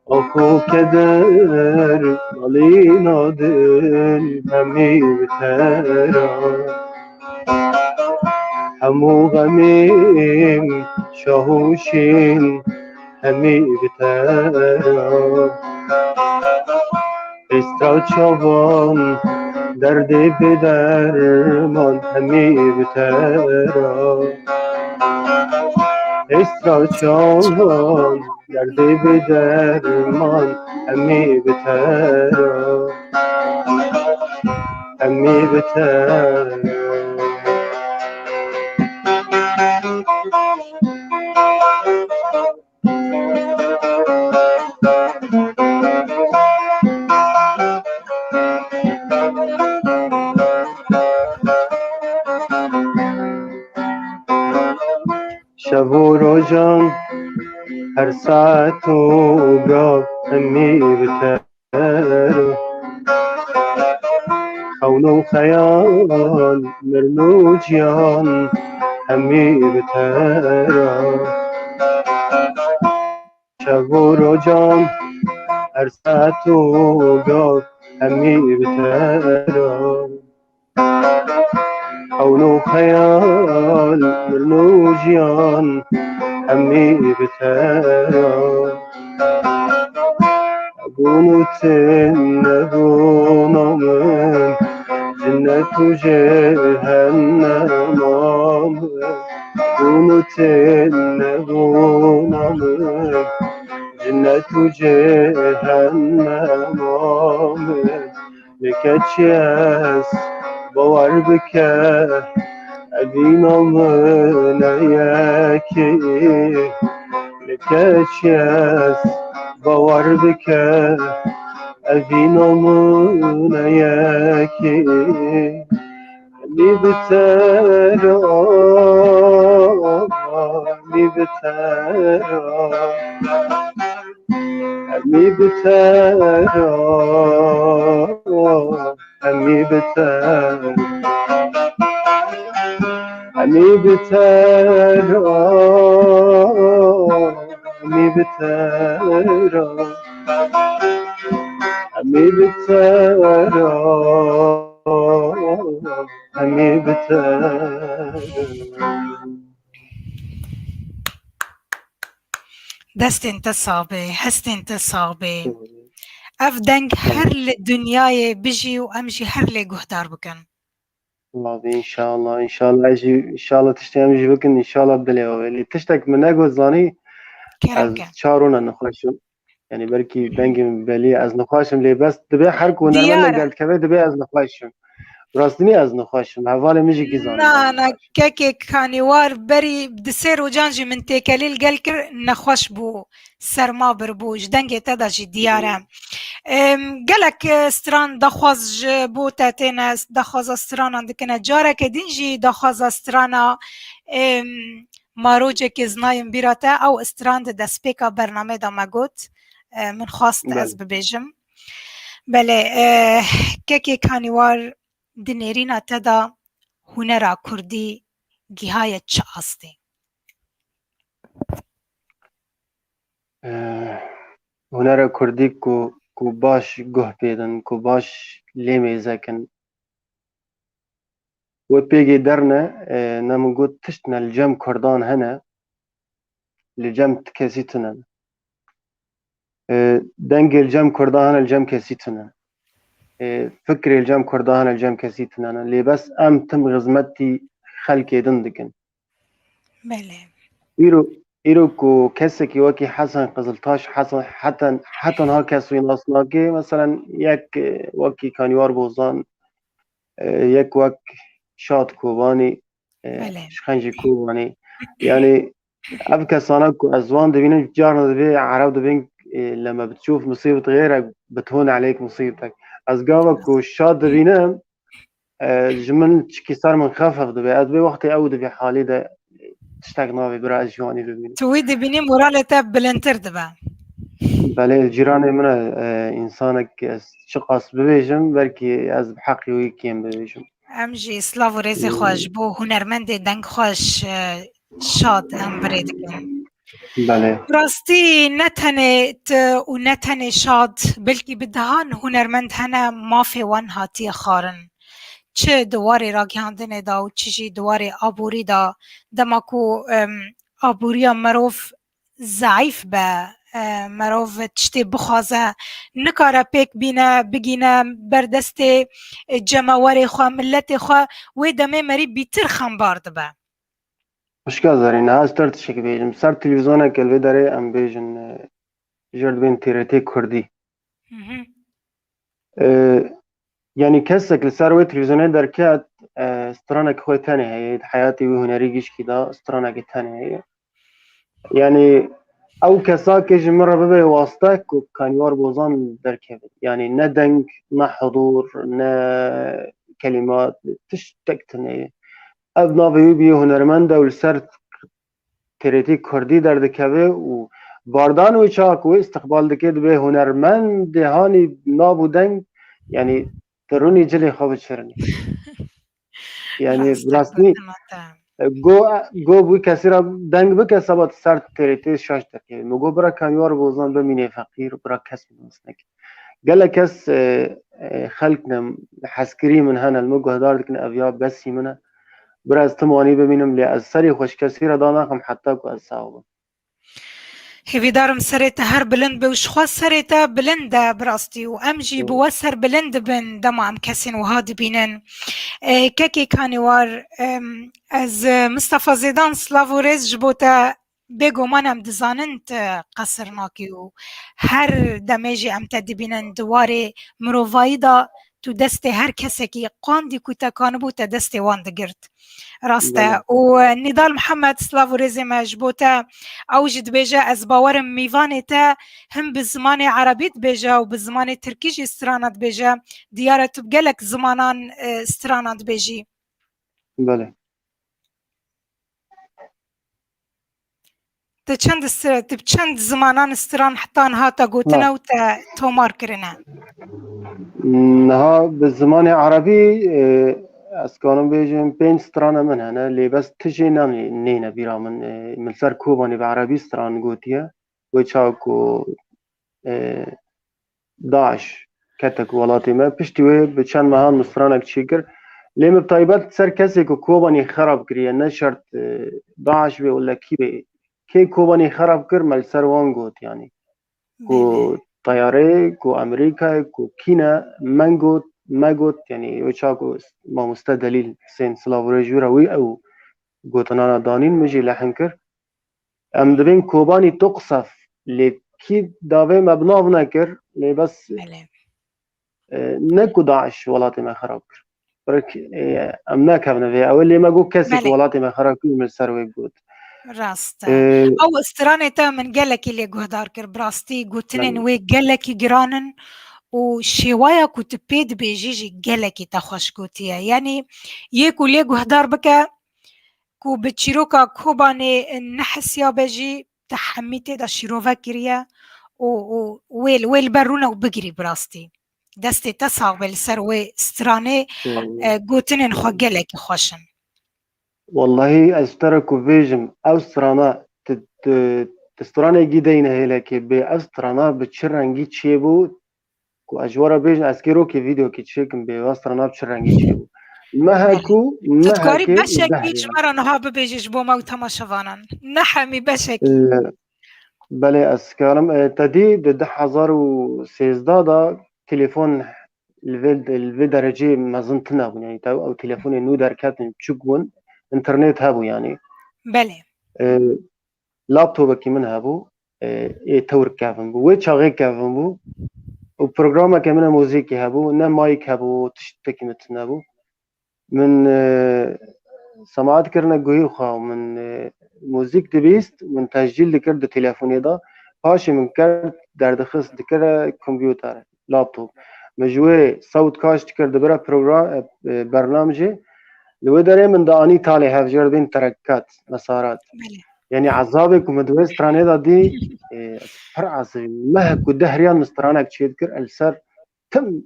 آخو کدر نالی نادل همی بتر همو غمیم شاهوشین همی بتر استرا چوان درد به درمان همی بتر استرا چوان درد به درمان همی بتر همی بتر شب و روزان هر ساعت و گاه همی بتر خون و خیال مرن و جیان همی بتر شب و روزان هر ساعت و گاه همی بتر خون و خیال مرن و جیان همی بتر قومت نبونم جنت و جهنم قومت نبونم جنت و جهنم لکچی است باور بکه ابینم نیکی لکچی است باور بکه ابینم نیکی می بتر می بتر می بتر می بتر می بتر می بتر می بتر می بتر دست انتصابه هست انتصابه اف دنگ هر لدنیای بجی و امجی هر لگهدار بکن والله ان شاء الله ان شاء الله اجي ان شاء الله تشتم اجي بكن ان شاء الله بدلي اللي تشتك من نقول زاني کرم از کن چارونا نخواشم يعني بركي دنگي بلي از نخواشم لي بس دبي حرك ونرمنا دیاره قالت كبي دبي از نخواشم راستني از نخواشم حوالي ميجي كيزاني از نه نخواشم که کانیوار بری دسر و جانجی من تکلیل گل کر نخوش بو سرما بربوش دنگی تدا جی دیاره گلک استران دخواز بو تاتین دخواز استران اندکنه جاره که دینجی دخواز استرانا ماروجه که زنایم بیراته او استران دست پیکا برنامه دا مگوت من خواست از ببیجم بله که کانیوار دنیرینا تدا هنرا کردی گیهای چه آستی؟ هنر كردي كو باش گه بيدن كو باش ليمي زكن وبيجي درنا نمو تشتنا الجم كردان هنا لجم كاسيتنا دنگ الجم كردان الجم كاسيتنا فكري الجم كردان الجم كاسيتنا اللي بس ام تم غزمتي خلقي دندكن بله إيرو كو كسكي وكي حسن قزلتاش حسن حتى ها كسوي ناصناكي مثلا يك وكي كان يوار بوزان يك وك شاد كوباني بله شخنجي كوباني يعني أبكى صانك أزوان دبين جارنا دبي عرب دبين لما بتشوف مصيبة غيرك بتهون عليك مصيبتك أزقابك والشاد دبينه جمن تشكي صار من خفف دبي أدبي وقتي أو دبي حالي ده تشتاق نابي برا جواني دبين توی دبینی مورالتا بلنتر دبا بله جيراني من إنسانك شقاس ببيجم بركي أز بحقي ويكيم ببيجم امجی سلاو و ریز خوش بو هنرمند دنگ خوش شاد ام بریدکن بله راستی نتنه و نتنه شاد بلکی بدهان هنرمند هنه مافی وان هاتی خارن چه دواری را گهاندن دا و چجی دواری آبوری دا دماکو آبوریا مروف ضعیف به مروف تشتی بخوازه نکاره پیک بینه بگینه بردست جماوری خواه ملت خواه و دمه مری بیتر خمبار دبه مشكلة زارين هاز ترتشك بيجم صار تلفزيونك الوي داري أم بيجن جرد بين تيرتي كردي يعني كسك لسار وي تلفزيوني دركات استرانك خوي تاني هي حياتي وهنري جيش كده استرانك تاني هي يعني او كساك يجي مرة ببي واسطك وكان يوار بوزان دركب يعني نا دنك نا حضور نا كلمات تشتكتني ابنا بيبي هنرمنده ولسرت تریتی کردی در دکوه و باردان و چاک و استقبال دکید به هنرمند دهانی نابودن یعنی ترونی جلی خواب چرنی یعنی راستنی گو بوی کسی را دنگ بکه سبات سر تریتی شاش دکه مگو برا کامیوار بوزان بمینه فقیر برا کس بمسنک گله کس خلقنا حسكري من هنا المجه دارك أبيا بس منه براز تماني ببینم لی از سری خوش کسی را داناخم حتی که از صاحبم هیویدارم سریت هر بلند به وشخوا سریت بلنده براستی و امجی بوسر بلند بن دما ام کسین و هاد بینن ککی کانیوار از مصطفى زیدان سلاو ریز جبوتا بگو منم دزانند قصر ناکی و هر دمیجی ام تدبینن دواره مروفایی دا تو دست هر کسی که قاندی کوتا کانبو تا دست وان دگرد راسته و نضال محمد سلاو ریزی مجبوتا اوجد بیجا از باورم میوانه تا هم بزمان عربیت بیجا و بزمان ترکیجی استرانت بیجا دیارت بگلک زمانان استرانت بیجی بله چند زمانان استران حتی انها تا گوتنا و تا تومار کرنه نها بالزمان عربي اسكانم بيجم بين سترانا من هنا اللي بس تجي نينا بيرا من سر كوباني بعربي ستران قوتيا ويتشاكو داعش كتك ولاتي ما بشتوي بچن مهان مسترانك تشيكر ليه بطيبات سر كسي كوباني خراب كريا نشرت داعش بي ولا كي كوباني خراب كر مال سر وان قوت يعني كو طياري كو امريكا كو كينا ما قوت يعني وشاكو ما مستدليل سين سلاو جوراوي او قوتنا دانين مجي لحنكر ام دبين كوباني تقصف لي كي داوي مبنى بنكر لي بس نكو داعش ولاتي ما خراب كر برك ام نكبنا في اول لي ما قو كسي ولاتي ما خراب كر من سروي قوت راست او استرانه تا من قالك اللي قهدار كر براستي قوتنين وي قالك جرانن وشوايا كنت بيد بيجيجي قالك تخوش قوتيا يعني يكو لي قهدار بكا كو بتشيروكا كوباني النحس يا بيجي تحميتي دا شيروفا كريا ويل برونه وبقري براستي دستي تساق بالسروي استرانه قوتنين خو قالك خوشن والله استركو فيجم أسترانا تسترانا جدينا هلاك بأسترانا بتشرنجي تشيبو كو أجوارا بيجن أسكيرو كي فيديو كي تشيكم بأسترانا بتشرنجي تشيبو ما هكو تذكري بشكي جمرا نهاب بيجيش بوما وتماشفانا نحمي بشكي بله أسكارم تدي ده 2013 دا تليفون الفي درجة مازنتنا يعني أو تليفون إنه دركات تشوكون انترنت هابو يعني بله لابتوبك من هابو تور كافن بو ويتشاغي كافن بو وبروغراما كمان موزيكي هابو نا مايك هابو تشتكي متنابو من سماعات كرنا قوي خاو من موزيك دبيست من تسجيل دكر تليفوني دا باشي من كرت دردخص دكر كمبيوتر لابتوب مجوي صوت كاش دكر دبرا بروغرام برنامجي لو داري من داني تالي هفجر بين تركات مسارات يعني عذابك ومدوي ستراني دا دي فرعص مهك ودهريان مسترانك تشيدكر السر تم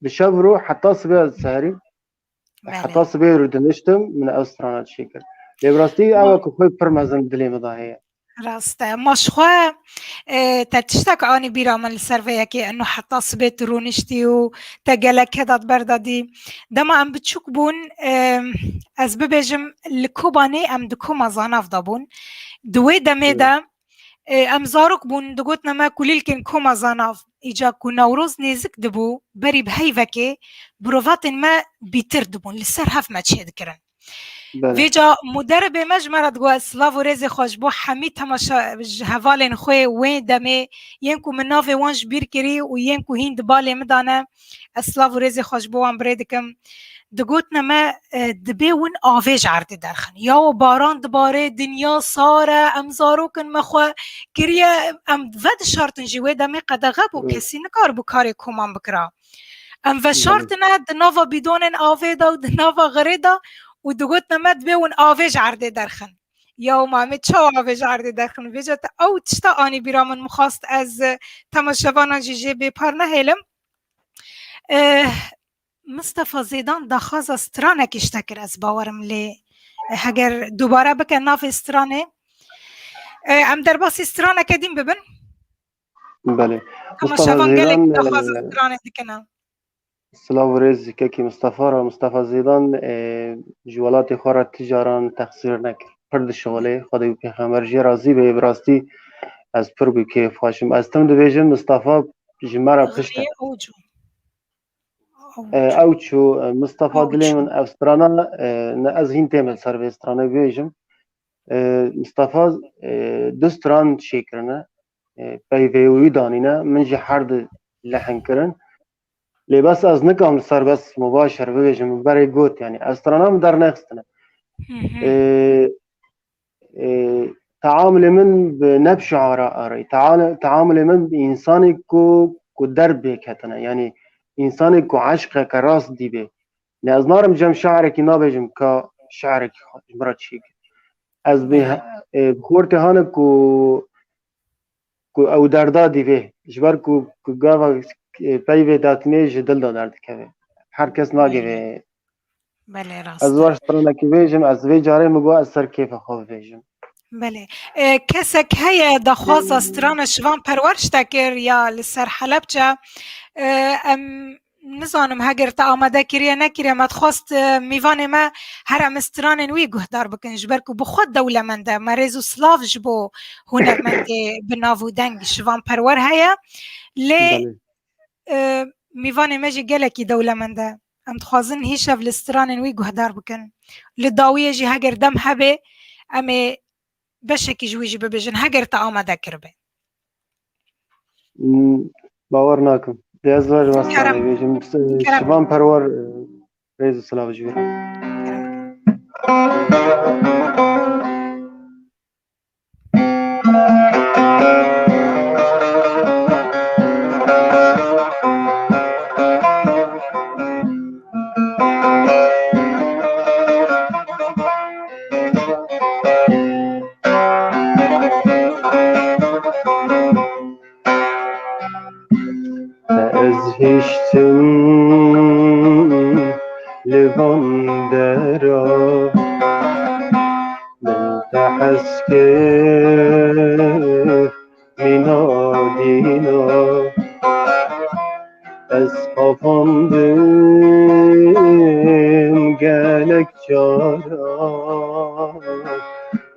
بشبرو حتى صبي السهري حتى صبي ردنشتم من أسترانات شيكر لبراستي أو كوي برمزن دلي مضاهية راسته مشخوا تتشتك آني بيرامن السرفية كي أنه حتى صبيت رونشتي وتقلك هداد بردادي دما أم بتشوك بون أز ببجم الكوباني أم دكو مزاناف دابون دوي دميدا أم زاروك بون دقوتنا ما كليل كن كو مزاناف إجا كو نوروز نيزك دبو بري بهيفكي بروفات ما بيتر دبون لسر هف ما تشيد كرن ویجا مدرب مجمرت گو سلاو ریز خوش بو حمید تماشا هوالن خوی وین دمه ینکو مناف وانش بیر کری و ینکو هند باله مدانه سلاو ریز خوش بو ام بریدکم دگوتنا ما دبی ون آویج عرض درخن یا باران دباره دنیا ساره امزارو کن مخوا کریا ام ود شرطن جوی دمه قدغه بو کسی نکار بو کاری کمان بکرا ام و شرطنا دناوا بیدونن آویدا و دناوا غریدا و دقوتنا مد بيون آويج عرض درخن یا مامه چاوا بجارده دخن بجات او تشتا آنی بیرامن مخواست از تماشاوانا جیجی بپر نهیلم مصطفى زیدان دخواز استرانه کشتکر از باورم لی هگر دوباره بکن ناف استرانه ام در باس استرانه کدیم ببن بله تماشاوان گلک دخواز استرانه دیکنم سلام ورز که مصطفى زیدان جوالات خورا تجاران تقصیر نکرد پرد شغله خدای پیغمبر جی راضی به براستی از پرگو که فاشم از تم دویژن مصطفى جمرا پشته اوچو مصطفى دلی من استرانا نه از هین تیمل سر به استرانا بیجم مصطفى دستران شکرنه پیوی دانینه من جی حرد لحن کرن لباس از نکام سر بس مباشر ببیجم برای گوت یعنی استرانا در نخستنه تعامل من بنبش آرای تعامل من بإنساني کو درد بکتنه یعنی انسانی کو عشق که راست دیبه نه از نارم جم شعر کی نابجم که شعر کی مرا چیک از به خورت هان کو او دردا دیبه جبر کو گاوا پیو داتنه جدل درد که هر کس ناگه بله راست از ورش ترنه کی بجم از وی جاره مگو از سر کیف خوب بجم بله کسک هی دخواست استران شوان پرورش تکر یا لسر حلب چه نزانم هگر تا آمده کریه نکریه مدخواست میوان ما هر امستران نوی گهدار بکن جبرکو بخود دولمنده مریض و سلاف جبو هنرمند بناو دنگ شوان پرور هیا لی میوان ما جی گلکی دولمنده ام تخوازن هیش اف لستران نوی گهدار بکن لداویه جی هگر دم هبه امی بشکی جویجی ببیجن هگر تا آمده کربه باور ناکم دیازوار واسه بیجم شبان پرور ریز سلاو جویرم هشتم لبان درا من تحس که منادینا از خوابم دم گلک جارا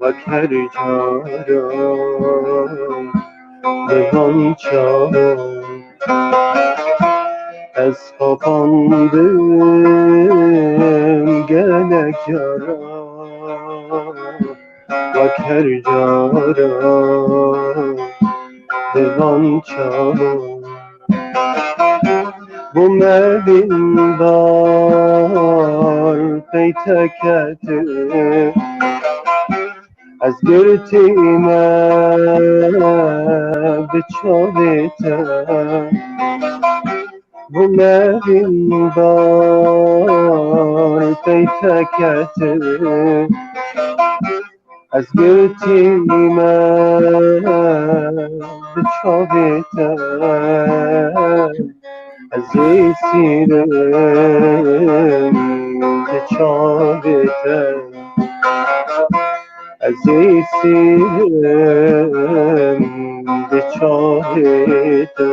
و کر جارا لبان چارا از خواباندم گلک جارا و کر جارا دوان چارا bu mevindar peyteketi az gürtime biçavete bu mevindar peyteketi az gürtime biçavete Azizim çavete Azizim çavete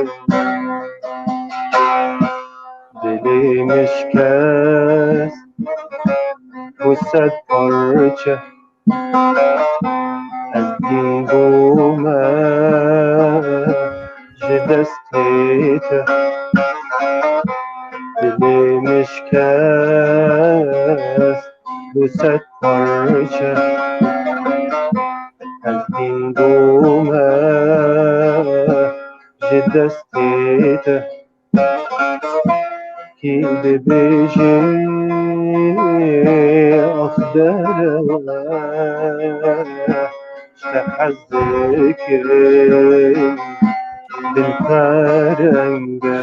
Dilim şikest bu sad parça Az dilime jedestete Dilim şikest bu sad parça Az dilime jedestete Ki de beji akdere işte hazzeki dilferenge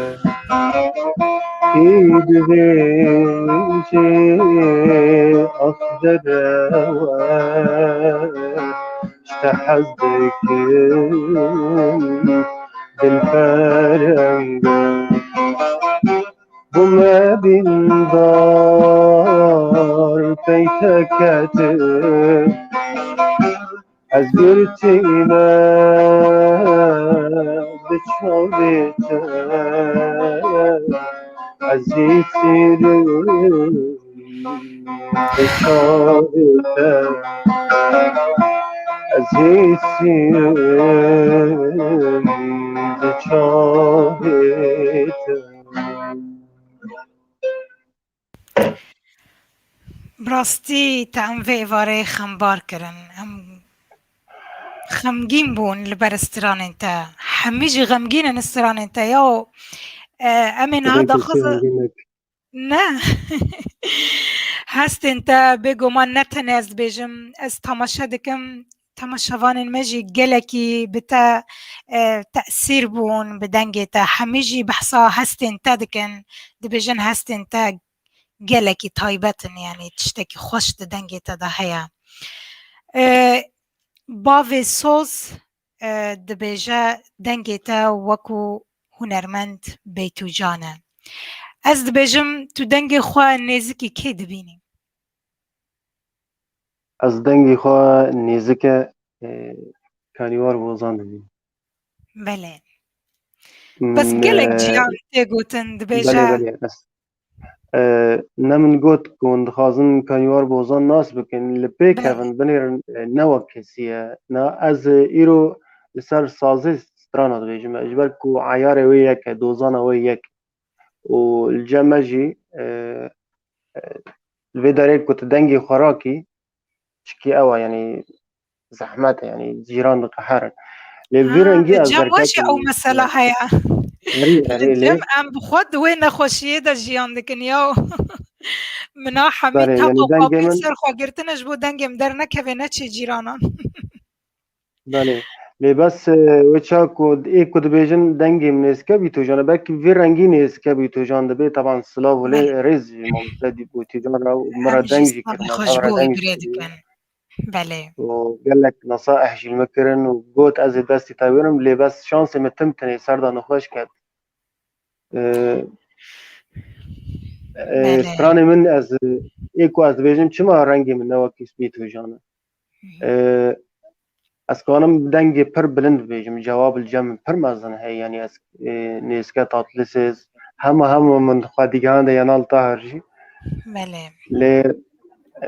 Ki de beji akdere تحزك بالفرنج بما بندار بيتكتب از گرتیمه بچاویته عزیزی رو بچاویته عزیزی رو بچاویته براستی تام وی واره خمبار کرن ام خمگین بون لبر استران انت همیجی غمگین استران انت یا امین خدای هذا کسی خز همگینک نه هست انت بگو من نتناز بجم از تماشا دکم تماشاوان مجي جلكي بتا تأثير بون بدنجتا حميجي بحصا هستن تدكن دبجن هستن تا جلكي تايبتن يعني تشتكي خوش دنجتا ده هيا باوی سوز دبیجه دنگیتا وکو هنرمند بیتو جانه از دبیجم تو دنگ خواه نزکی که دبینی؟ از دنگی خواه نیزک کانیوار بوزان دبیم بله بس گلک جیان تیگوتن بله دبیجه بله نمن گوت کند خازن کانیوار بوزان ناس بکن لپی بله کفن بنیر نوا کسیه نا از ایرو لسر سازی سترانا دبیجم اجبر کو عیار وی یک دوزان وی یک و الجمع جی الوی داره کت دنگی خوراکی چکی اوا يعني زحمت يعني جيران قهرن لفي رنگي از الجم واشي او بركاكي مسألة هيا هري الجم ليه ام بخود وين خوشیه دا جیان دکن یاو منا حمید بله تاقو يعني دنگ قابل من سر خواگرتنش بو دنگم در نکوه نچه جیرانان بله لي بس وچا كود اي كود بيجن دنگي من اسكابي تو جان باك في رنگي نه اسكابي تو جان دبي طبعا سلاف بله ولا رز ممتدي بوتي جان مرة ام دنگي جیستان كرنا مرة خوشبوی دنگي بريد كرنا کن بله وقال لك نصائح جي المكرن وقوت از دستي تاويرم لي بس شانس متمتني سردا نخوش كات بله ستراني من از ايكو از بيجن چما رنگي من نواكي سبيتو جان از کنم دنگ پر بلند بیجم جواب الجمع پر مزن هی یعنی از نیسکه تاتلسز همه من خواهدیگان ده ینال تاهرجی بله لی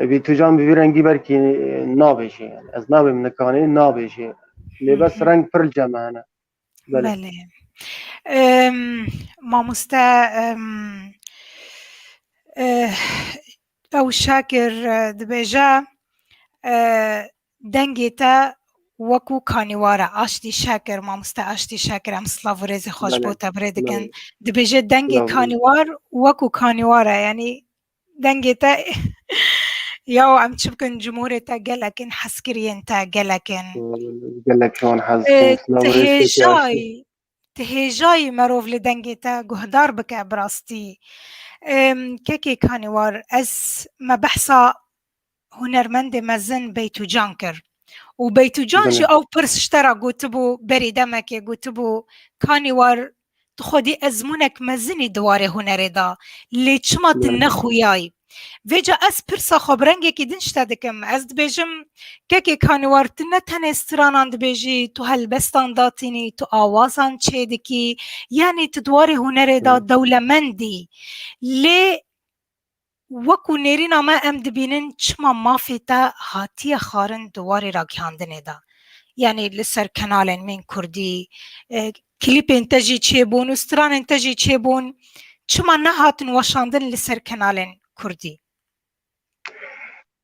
بی تو جان بی رنگی برکی نابیشی یعنی از نابیم نکانی نابیشی لی بس رنگ پر الجمع هنه بله بله مامۆستا ئەو شاکر دبێژە دەنگێ te وەکو کانیوارە ئاشتی شاکر مامۆستا ئاشتی شاکر ئەم سلااو و ڕێزی خۆش بۆ بله te birê dikin بله dibêje dengê بله kanîwar وەکو kanîwar e yanî dengê te ya em çi bikin cumhurê te gelekin hezkiriyên te gelekin قال لك شلون حظكم سلام ريسكي عشتي tihêjayî merov li dengê te guhdar bike bi rastî kekê kanîwar ez me behsa hunermendê mezin Beytûcan kir û Beytûcan jî بله ew pir tiştera gotibû berî demekê gotibû kanîwar tu xwedî ezmûnek mezinî di warê hunerê da lê çima tu بله nexuyayî vêca ez pirsa xwe bi rengekî din şte dikim ez dibêjim kekê kanîwar tu ne tenê stranan dibêjî tu helbestan datînî tu awazan çê dikî yanî tu di warê hunerê da dewlemendî lê وەکو نێرîna me em dibînin çima mafê te hatiye xwarin di warê ragihandinê de yanî li ser kenalên mên Kurdî klîpên te jî çêbûn û stranên te jî çêbûn çima nehatin weşandin li ser kenalên Kurdî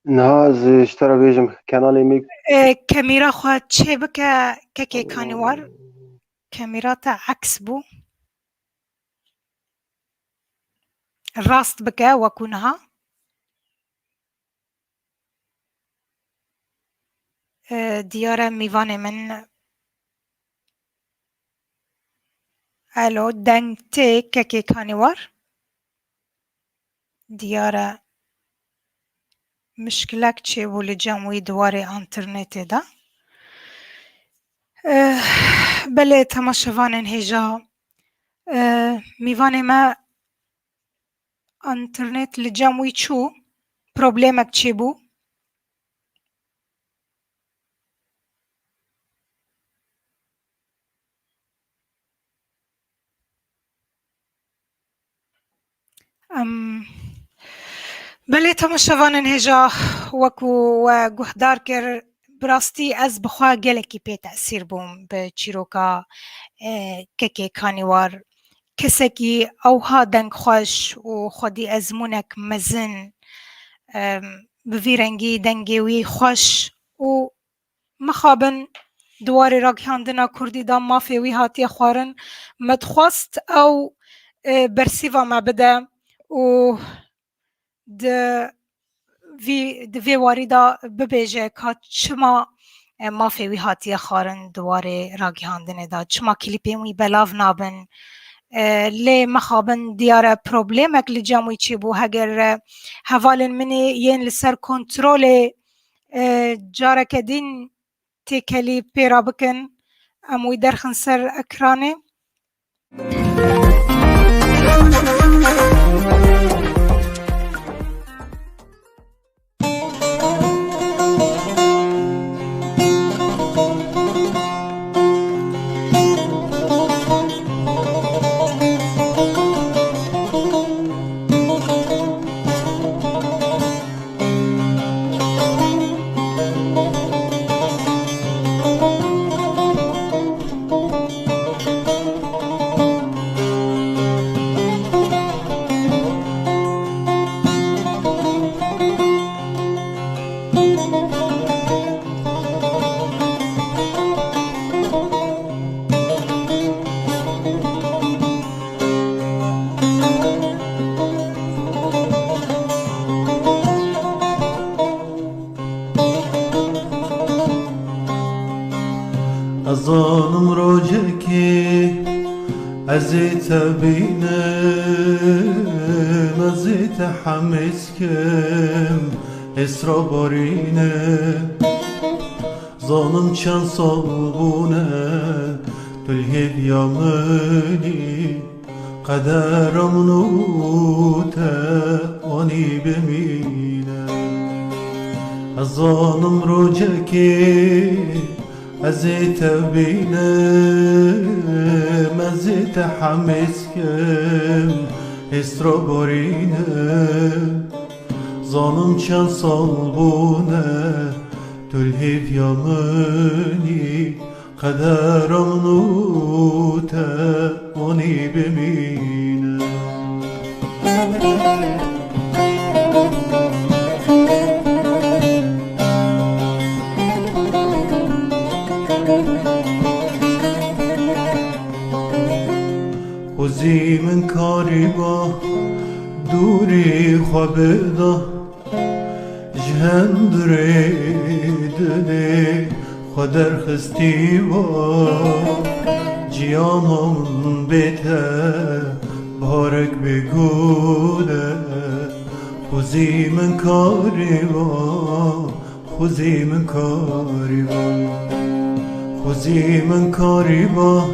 نهاز اشترى بيجم كانالي ميك kemîra xwe çê bike kekê kanîwar kemîra te eks bû rast bike wekû niha diyare mîvanê min elo deng tê kekê kanîwar diyare mişkilek çêbû li cem wî di warê înternêtê de بله تماشاوان هیجا میوان ما انترنت لجاموی چو پروبلیمک چی بو؟ بله تماشاوان هیجا وکو گهدار کر براستی از بخوا گلکی پی تأثیر بوم به چیروکا که کانیوار کسکی اوها دنگ خوش و خودی ازمونک مزن بوی رنگی دنگیوی خوش و مخابن دواری راگهاندنا کردی دا مافیوی هاتی خوارن مدخواست او برسیوا ما بده و دوی واری دا ببیجه که چما مافیوی هاتی خوارن دواری راگهاندنه دا چما کلیپیوی بلاو نابن لی مخابن دیاره پروبلیمک لجاموی چی بو هگر حوالن منی ین لسر کنترول جارک دین تیکلی پیرا بکن اموی درخن سر اکرانه ظالم روجكي أزيت بينم أزيت حمسكم إسرا بارينم ظالم چند صابونه تلهب يامني قدرم نوته آني بمينم الظالم روجكي أزيت بينم أزيت حمسكم إسرا بارينم ظالم چند صالبونه تلهف يامني قدرم نوته آني بمينم خوزی من کاری با دوری خوابدا جهندره دلی خودر خستی با جیانم بیته بارک بگوده خوزی من کاری با خوزی من کاری با خوزی من کاری با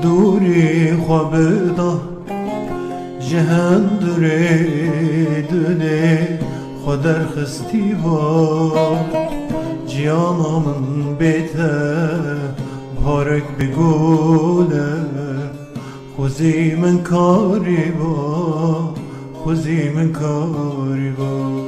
دوری خوابدا جهندره دلی خودر خستی با جیانم بیته بارک بگوله خوزی من کاری با خوزی من کاری با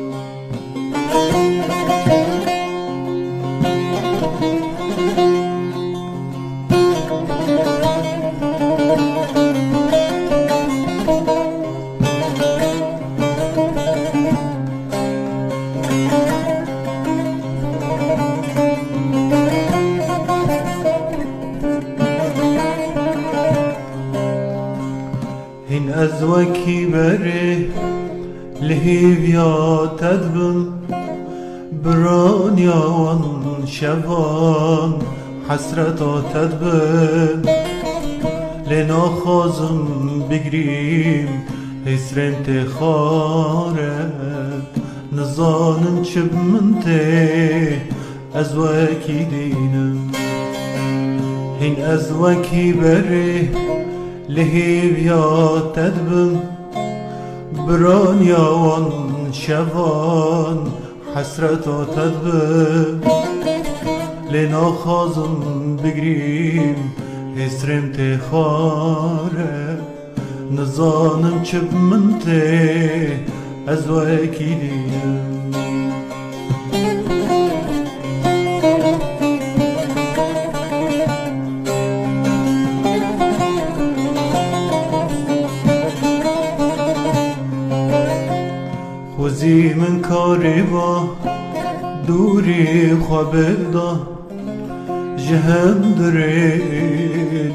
هین از وکی بره لهیویا تدبم برانیا وان شوان حسرتا تدبم لنا خازم بگریم حسرنت خاره نزانم چب منته از وکی دینم هین از وکی بره لهیویا تدبن بران یاوان شوان حسرتا تدبن لینا خازم بگریم هسرم تخاره نزانم چه بمنته از وکی دیم خوزی من کاری با دوری خوابه دا جهندره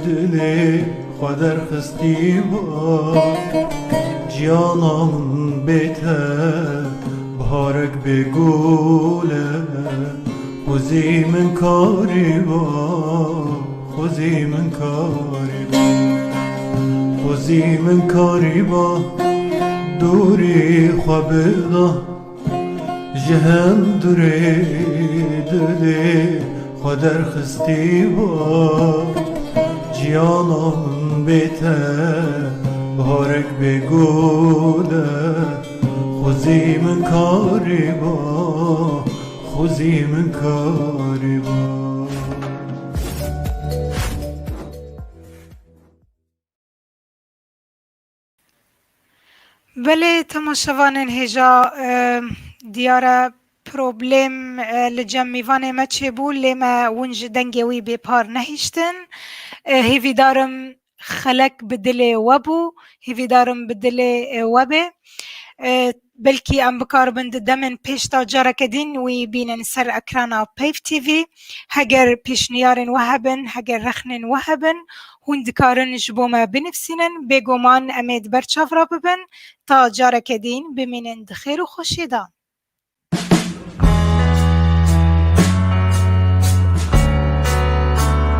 دلی خودر خستی با جیانم بیته بهارک بگوله خوزی من کاری با خوزی من کاری با خوزی من کاری با دوری خوابه دا جهندره دلی خودر خستی با جیانم بیته بهارک بگوله خوزی من کاری با خوزی من کاری با بله تماشاوانین هجا دیاره پروبلم لجم میوان ما چه بول لما ونج دنگوی بپار نهیشتن هیوی دارم خلق بدل وبو هیوی دارم بدل وبه بلکی ام بکار بند دمن پیشتا جارکدین وی بینن سر اکرانا پیف تیوی هگر پیشنیارن وهبن هگر رخنن وهبن هندکارن جبوما بنفسینن بگومان امید برچاف را ببن تا جارکدین بمینن دخیر و خوشیدان